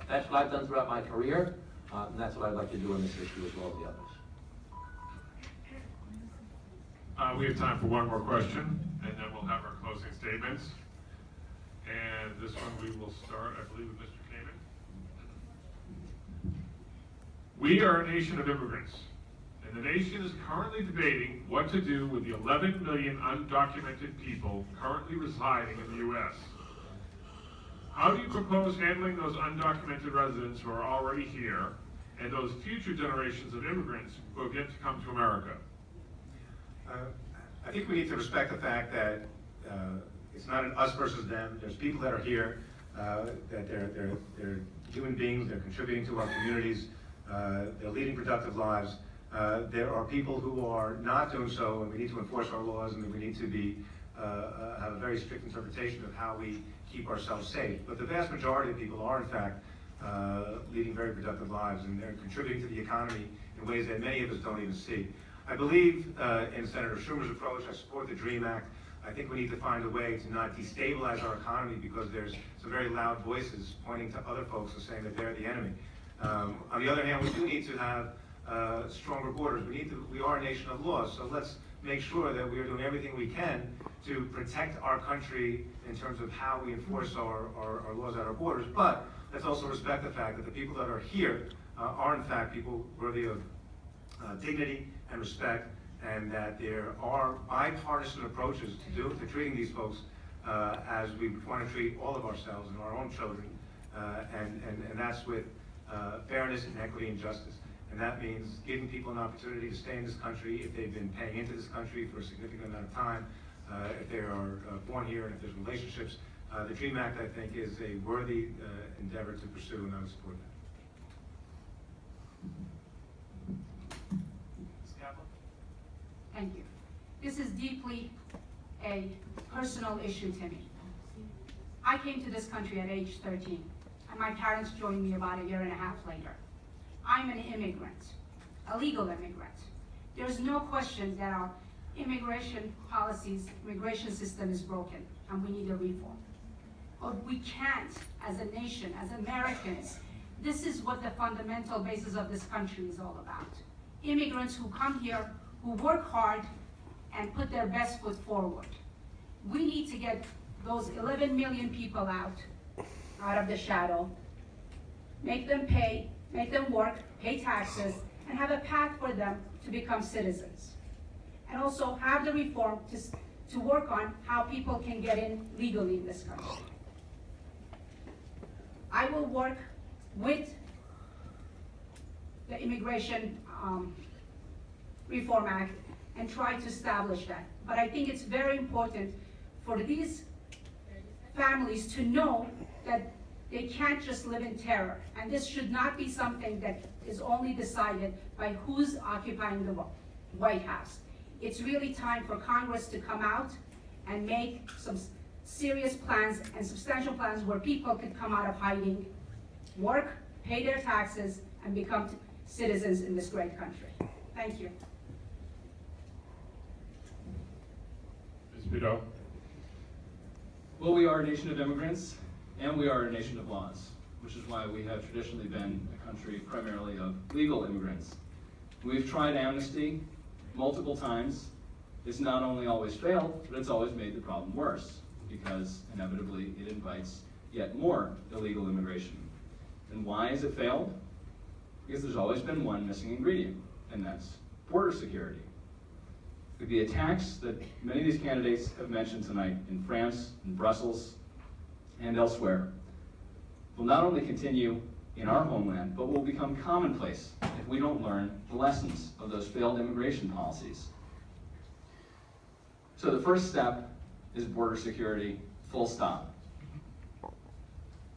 That's what I've done throughout my career, and that's what I'd like to do on this issue as well as the others. We have time for one more question, and then we'll have our closing statements. And this one we will start, I believe, with Mr. Kamen. We are a nation of immigrants, and the nation is currently debating what to do with the 11 million undocumented people currently residing in the U.S. How do you propose handling those undocumented residents who are already here and those future generations of immigrants who have yet to come to America? I think we need to respect the fact that it's not an us versus them. There's people that are here, that they're human beings, they're contributing to our communities, they're leading productive lives. There are people who are not doing so, and we need to enforce our laws, and we need to have a very strict interpretation of how we keep ourselves safe. But the vast majority of people are, in fact, leading very productive lives, and they're contributing to the economy in ways that many of us don't even see. I believe in Senator Schumer's approach. I support the DREAM Act. I think we need to find a way to not destabilize our economy because there's some very loud voices pointing to other folks and saying that they're the enemy. On the other hand, we do need to have stronger borders. We are a nation of laws, so let's make sure that we are doing everything we can to protect our country in terms of how we enforce our laws at our borders. But let's also respect the fact that the people that are here are in fact people worthy of dignity and respect, and that there are bipartisan approaches to treating these folks as we want to treat all of ourselves and our own children, and that's with fairness and equity and justice. And that means giving people an opportunity to stay in this country if they've been paying into this country for a significant amount of time, if they are born here, and if there's relationships. The DREAM Act, I think, is a worthy endeavor to pursue, and I would support that. Thank you. This is deeply a personal issue to me. I came to this country at age 13, and my parents joined me about a year and a half later. I'm an immigrant, a legal immigrant. There's no question that our immigration policies, immigration system is broken, and we need a reform. but we can't as a nation, as Americans. This is what the fundamental basis of this country is all about. Immigrants who come here, who work hard and put their best foot forward. We need to get those 11 million people out of the shadow, make them pay, make them work, pay taxes, and have a path for them to become citizens. And also have the reform to work on how people can get in legally in this country. I will work with the Immigration Reform Act and try to establish that. But I think it's very important for these families to know that they can't just live in terror. And this should not be something that is only decided by who's occupying the White House. It's really time for Congress to come out and make some serious plans and substantial plans where people could come out of hiding, work, pay their taxes, and become citizens in this great country. Thank you. Ms. Pt2. Well, we are a nation of immigrants, and we are a nation of laws, which is why we have traditionally been a country primarily of legal immigrants. We've tried amnesty multiple times. It's not only always failed, but it's always made the problem worse, because inevitably it invites yet more illegal immigration. And why has it failed? Because there's always been one missing ingredient, and that's border security. The attacks that many of these candidates have mentioned tonight in France, in Brussels, and elsewhere will not only continue in our homeland, but will become commonplace if we don't learn the lessons of those failed immigration policies. So the first step is border security, full stop.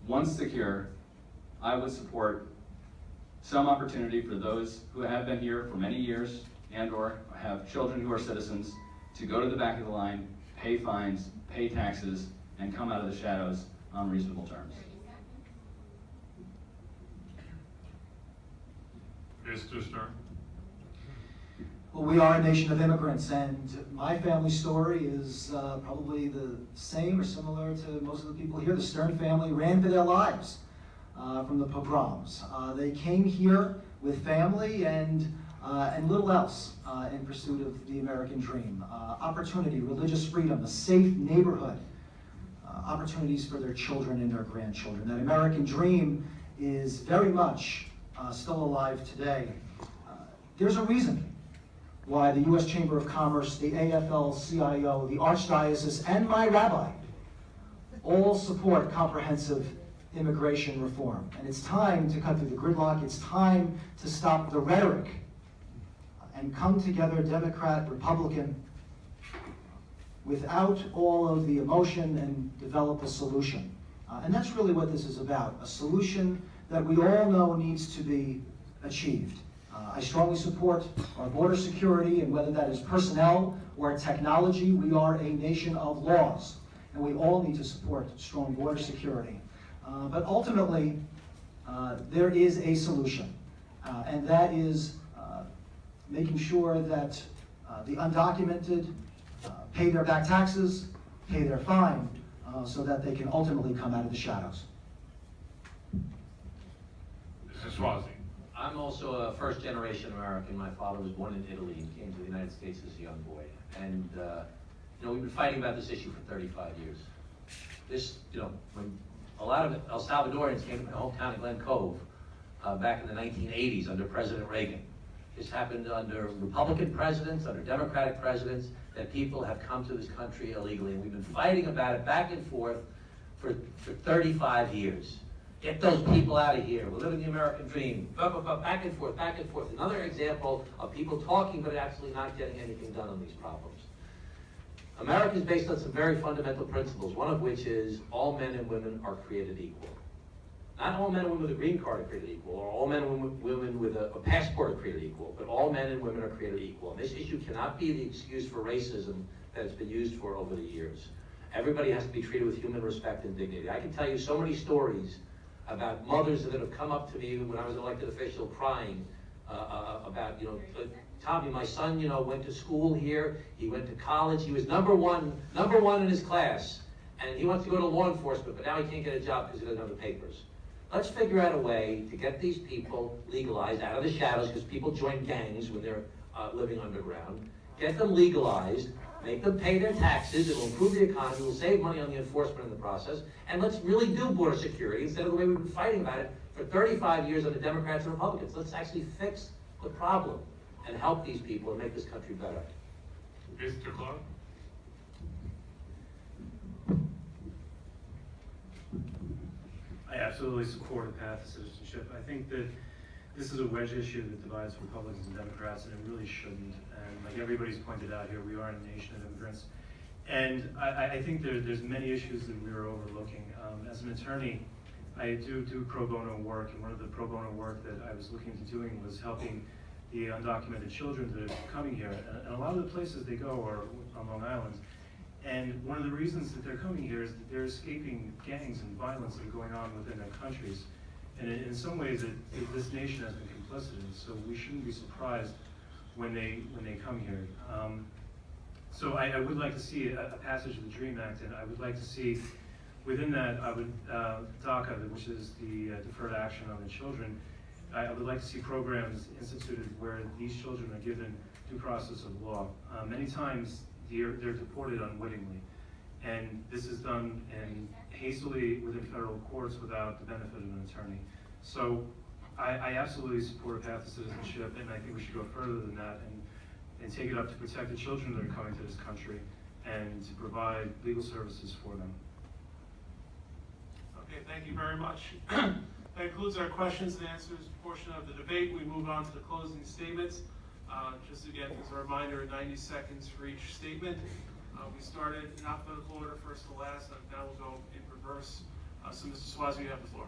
Once secure, I would support some opportunity for those who have been here for many years and/or have children who are citizens to go to the back of the line, pay fines, pay taxes, and come out of the shadows on reasonable terms. Mr. Stern. Well, we are a nation of immigrants, and my family story is probably the same or similar to most of the people here. The Stern family ran for their lives from the pogroms. They came here with family and little else in pursuit of the American dream. Opportunity, religious freedom, a safe neighborhood, opportunities for their children and their grandchildren. That American dream is very much still alive today. There's a reason why the U.S. Chamber of Commerce, the AFL-CIO, the Archdiocese, and my rabbi all support comprehensive immigration reform. And it's time to cut through the gridlock. It's time to stop the rhetoric and come together, Democrat, Republican, without all of the emotion, and develop a solution. And that's really what this is about, a solution that we all know needs to be achieved. I strongly support our border security, and whether that is personnel or technology, we are a nation of laws, and we all need to support strong border security. But ultimately, there is a solution, and that is making sure that the undocumented pay their back taxes, pay their fine, so that they can ultimately come out of the shadows. Mr. Swazi. I'm also a first-generation American. My father was born in Italy and came to the United States as a young boy. And, we've been fighting about this issue for 35 years. This, when a lot of El Salvadorians came to my hometown of Glen Cove back in the 1980s under President Reagan. This happened under Republican presidents, under Democratic presidents, that people have come to this country illegally. And we've been fighting about it back and forth for 35 years. Get those people out of here. We're living the American dream. Back and forth, back and forth. Another example of people talking but actually not getting anything done on these problems. America is based on some very fundamental principles, one of which is all men and women are created equal. Not all men and women with a green card are created equal, or all men and women with a passport are created equal, but all men and women are created equal. And this issue cannot be the excuse for racism that it's been used for over the years. Everybody has to be treated with human respect and dignity. I can tell you so many stories about mothers that have come up to me when I was an elected official crying about, Tommy, my son, went to school here, he went to college, he was number one in his class, and he wants to go to law enforcement, but now he can't get a job because he doesn't have the papers. Let's figure out a way to get these people legalized out of the shadows, because people join gangs when they're living underground. Get them legalized, make them pay their taxes, it will improve the economy, we'll save money on the enforcement in the process, and let's really do border security instead of the way we've been fighting about it for 35 years under Democrats and Republicans. Let's actually fix the problem and help these people and make this country better. Mr. Clark? I absolutely support a path to citizenship. I think that this is a wedge issue that divides Republicans and Democrats, and it really shouldn't. And like everybody's pointed out here, we are a nation of immigrants. And I think there's many issues that we are overlooking. As an attorney, I do pro bono work, and one of the pro bono work that I was looking into doing was helping the undocumented children that are coming here. And a lot of the places they go are on Long Island. And one of the reasons that they're coming here is that they're escaping gangs and violence that are going on within their countries. And in some ways, this nation has been complicit in it, so we shouldn't be surprised when they come here. So I would like to see a passage of the DREAM Act, and I would like to see within that, DACA, which is the Deferred Action on the Children, I would like to see programs instituted where these children are given due process of law. Many times, they're deported unwittingly, and this is done hastily within federal courts without the benefit of an attorney. So I absolutely support a path to citizenship, and I think we should go further than that and take it up to protect the children that are coming to this country and to provide legal services for them. Okay, thank you very much. That concludes our questions and answers portion of the debate. We move on to the closing statements. Just again, as a reminder, 90 seconds for each statement. We started in alphabetical order, first to last, and now we'll go in reverse. So Mr. Suarez, you have the floor.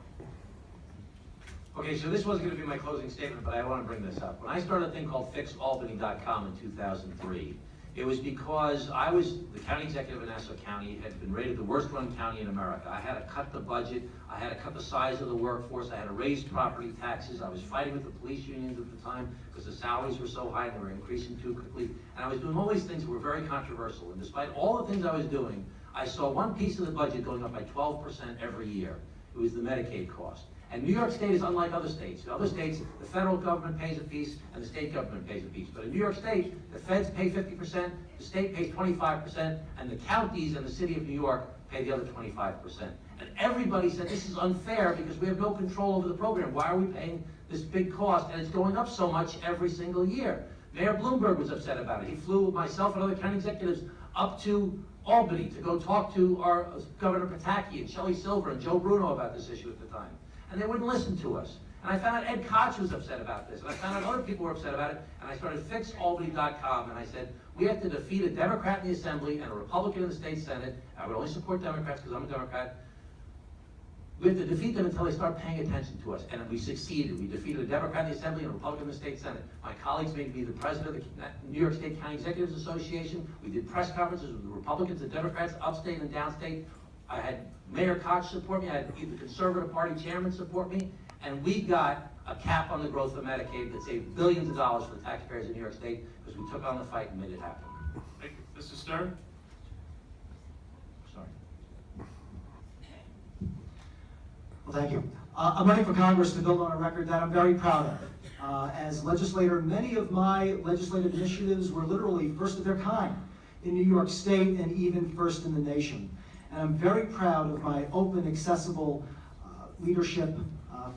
Okay, so this wasn't going to be my closing statement, but I want to bring this up. When I started a thing called FixAlbany.com in 2003, it was because I was the county executive in Nassau County, had been rated the worst run county in America. I had to cut the budget, I had to cut the size of the workforce, I had to raise property taxes, I was fighting with the police unions at the time because the salaries were so high and they were increasing too quickly. And I was doing all these things that were very controversial. And despite all the things I was doing, I saw one piece of the budget going up by 12% every year. It was the Medicaid cost. And New York State is unlike other states. In other states, the federal government pays a piece and the state government pays a piece. But in New York State, the feds pay 50%, the state pays 25%, and the counties and the city of New York pay the other 25%. And everybody said this is unfair because we have no control over the program. Why are we paying this big cost? And it's going up so much every single year. Mayor Bloomberg was upset about it. He flew with myself and other county executives up to Albany to go talk to our Governor Pataki and Shelley Silver and Joe Bruno about this issue at the time. And they wouldn't listen to us. And I found out Ed Koch was upset about this. And I found out other people were upset about it. And I started FixAlbany.com. And I said, we have to defeat a Democrat in the Assembly and a Republican in the state Senate. I would only support Democrats because I'm a Democrat. We have to defeat them until they start paying attention to us. And we succeeded. We defeated a Democrat in the Assembly and a Republican in the state Senate. My colleagues made me the president of the New York State County Executives Association. We did press conferences with the Republicans and Democrats, upstate and downstate. I had Mayor Koch support me. I had the Conservative Party chairman support me. And we got a cap on the growth of Medicaid that saved billions of dollars for the taxpayers in New York State because we took on the fight and made it happen. Thank you. Mr. Stern? Sorry. Well, thank you. I'm running for Congress to build on a record that I'm very proud of. As legislator, many of my legislative initiatives were literally first of their kind in New York State and even first in the nation. And I'm very proud of my open, accessible leadership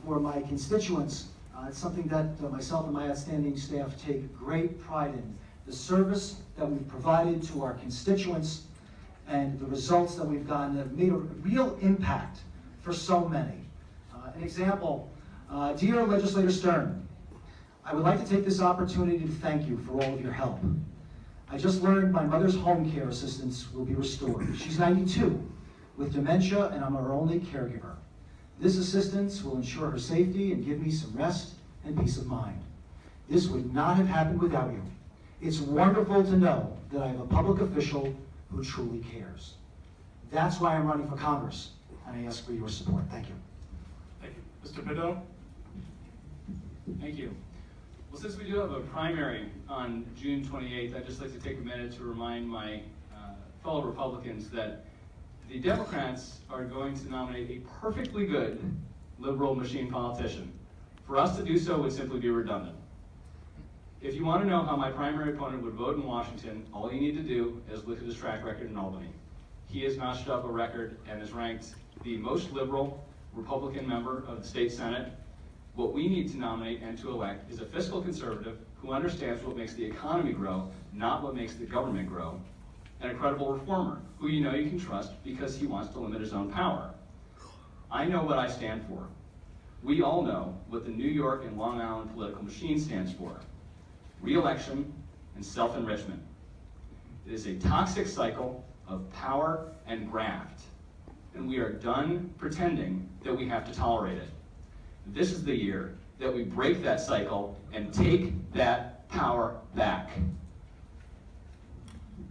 for my constituents. It's something that myself and my outstanding staff take great pride in. The service that we've provided to our constituents and the results that we've gotten have made a real impact for so many. An example, dear Legislator Stern, I would like to take this opportunity to thank you for all of your help. I just learned my mother's home care assistance will be restored. She's 92 with dementia and I'm her only caregiver. This assistance will ensure her safety and give me some rest and peace of mind. This would not have happened without you. It's wonderful to know that I have a public official who truly cares. That's why I'm running for Congress, and I ask for your support. Thank you. Thank you. Mr. Pt2? Thank you. Well, since we do have a primary on June 28th, I'd just like to take a minute to remind my fellow Republicans that The Democrats are going to nominate a perfectly good liberal machine politician. For us to do so would simply be redundant. If you want to know how my primary opponent would vote in Washington, all you need to do is look at his track record in Albany. He has notched up a record and is ranked the most liberal Republican member of the state Senate. What we need to nominate and to elect is a fiscal conservative who understands what makes the economy grow, not what makes the government grow, and a credible reformer who you know you can trust because he wants to limit his own power. I know what I stand for. We all know what the New York and Long Island political machine stands for: re-election and self-enrichment. It is a toxic cycle of power and graft, and we are done pretending that we have to tolerate it. This is the year that we break that cycle and take that power back.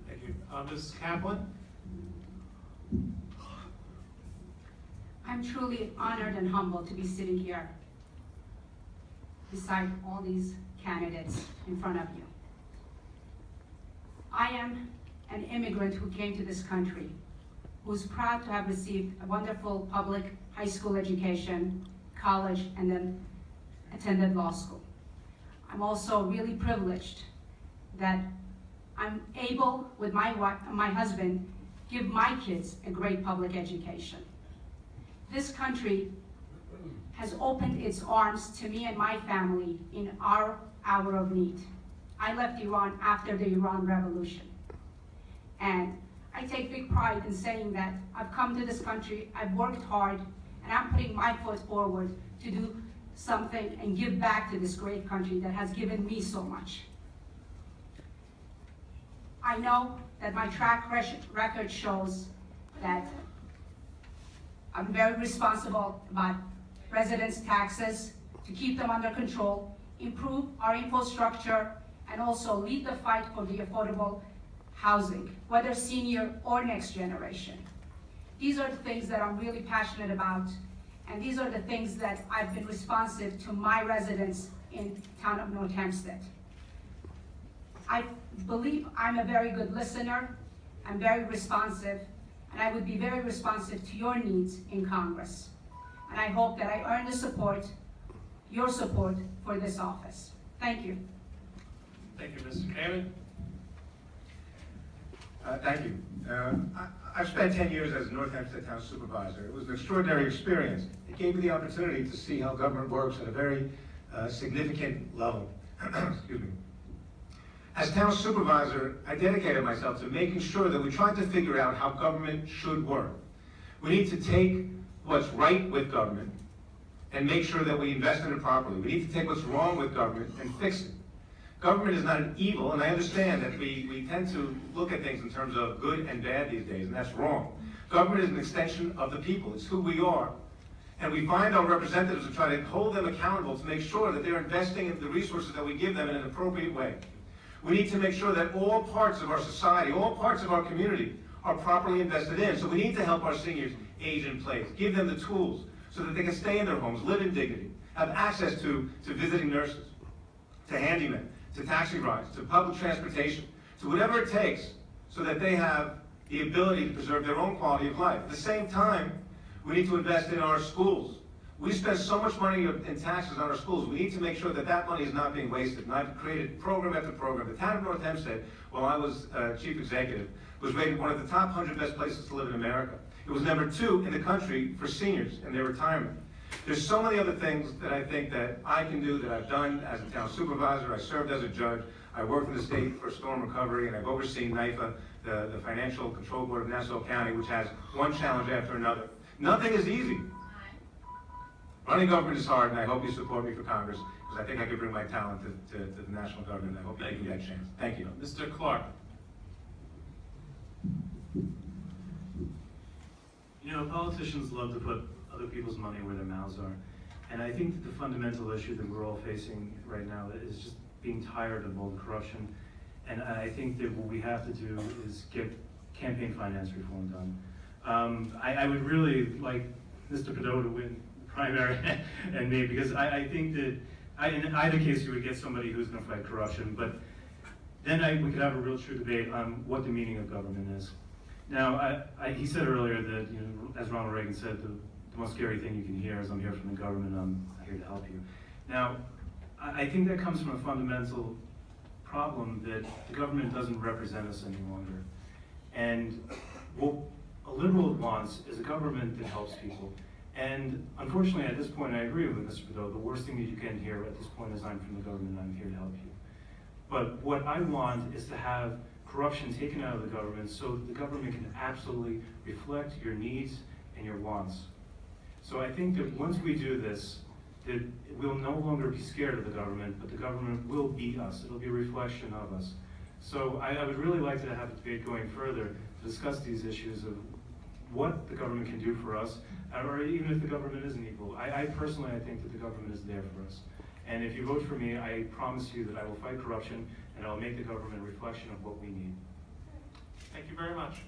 Thank you. Ms. Kaplan? I'm truly honored and humbled to be sitting here beside all these candidates in front of you. I am an immigrant who came to this country, who's proud to have received a wonderful public high school education, college, and then attended law school. I'm also really privileged that I'm able, with my husband, give my kids a great public education. This country has opened its arms to me and my family in our hour of need. I left Iran after the Iran Revolution. And I take big pride in saying that I've come to this country, I've worked hard, and I'm putting my foot forward to do something and give back to this great country that has given me so much. I know that my track record shows that I'm very responsible about residents' taxes, to keep them under control, improve our infrastructure, and also lead the fight for the affordable housing, whether senior or next generation. These are the things that I'm really passionate about, and these are the things that I've been responsive to my residents in town of North Hempstead. I believe I'm a very good listener, I'm very responsive, and I would be very responsive to your needs in Congress. And I hope that I earn the support, your support, for this office. Thank you. Thank you, Mr. Kamen. Thank you. I've spent 10 years as North Hempstead Town Supervisor. It was an extraordinary experience. It gave me the opportunity to see how government works at a very significant level. Excuse me. As Town Supervisor, I dedicated myself to making sure that we tried to figure out how government should work. We need to take what's right with government and make sure that we invest in it properly. We need to take what's wrong with government and fix it. Government is not an evil, and I understand that we tend to look at things in terms of good and bad these days, and that's wrong. Government is an extension of the people. It's who we are. And we find our representatives and try to hold them accountable to make sure that they're investing in the resources that we give them in an appropriate way. We need to make sure that all parts of our society, all parts of our community are properly invested in. So we need to help our seniors age in place, give them the tools so that they can stay in their homes, live in dignity, have access to visiting nurses, to handymen, to taxi rides, to public transportation, to whatever it takes so that they have the ability to preserve their own quality of life. At the same time, we need to invest in our schools. We spend so much money in taxes on our schools. We need to make sure that that money is not being wasted. And I've created program after program. The town of North Hempstead, while I was chief executive, was rated one of the top 100 best places to live in America. It was number 2 in the country for seniors and their retirement. There's so many other things that I think that I can do, that I've done as a town supervisor. I served as a judge. I worked in the state for storm recovery, and I've overseen NYFA, the Financial Control Board of Nassau County, which has one challenge after another. Nothing is easy. Running government is hard, and I hope you support me for Congress, because I think I could bring my talent to the national government. I hope you give me that chance. Thank you. Mr. Clark? You know, politicians love to put other people's money where their mouths are. And I think that the fundamental issue that we're all facing right now is just being tired of all the corruption. And I think that what we have to do is get campaign finance reform done. I would really like Mr. Pt2 to win the primary and me, because I think that in either case you would get somebody who's going to fight corruption, but then we could have a real true debate on what the meaning of government is. Now, he said earlier that, as Ronald Reagan said, the most scary thing you can hear is, I'm here from the government, I'm here to help you. Now, I think that comes from a fundamental problem that the government doesn't represent us any longer. And what a liberal wants is a government that helps people. And unfortunately, at this point, I agree with Mr. Bedell, the worst thing that you can hear at this point is, I'm from the government, I'm here to help you. But what I want is to have corruption taken out of the government so that the government can absolutely reflect your needs and your wants. So I think that once we do this, that we'll no longer be scared of the government, but the government will be us. It'll be a reflection of us. So I would really like to have a debate going further to discuss these issues of what the government can do for us, or even if the government isn't equal. I personally, I think that the government is there for us. And if you vote for me, I promise you that I will fight corruption and I'll make the government a reflection of what we need. Thank you very much.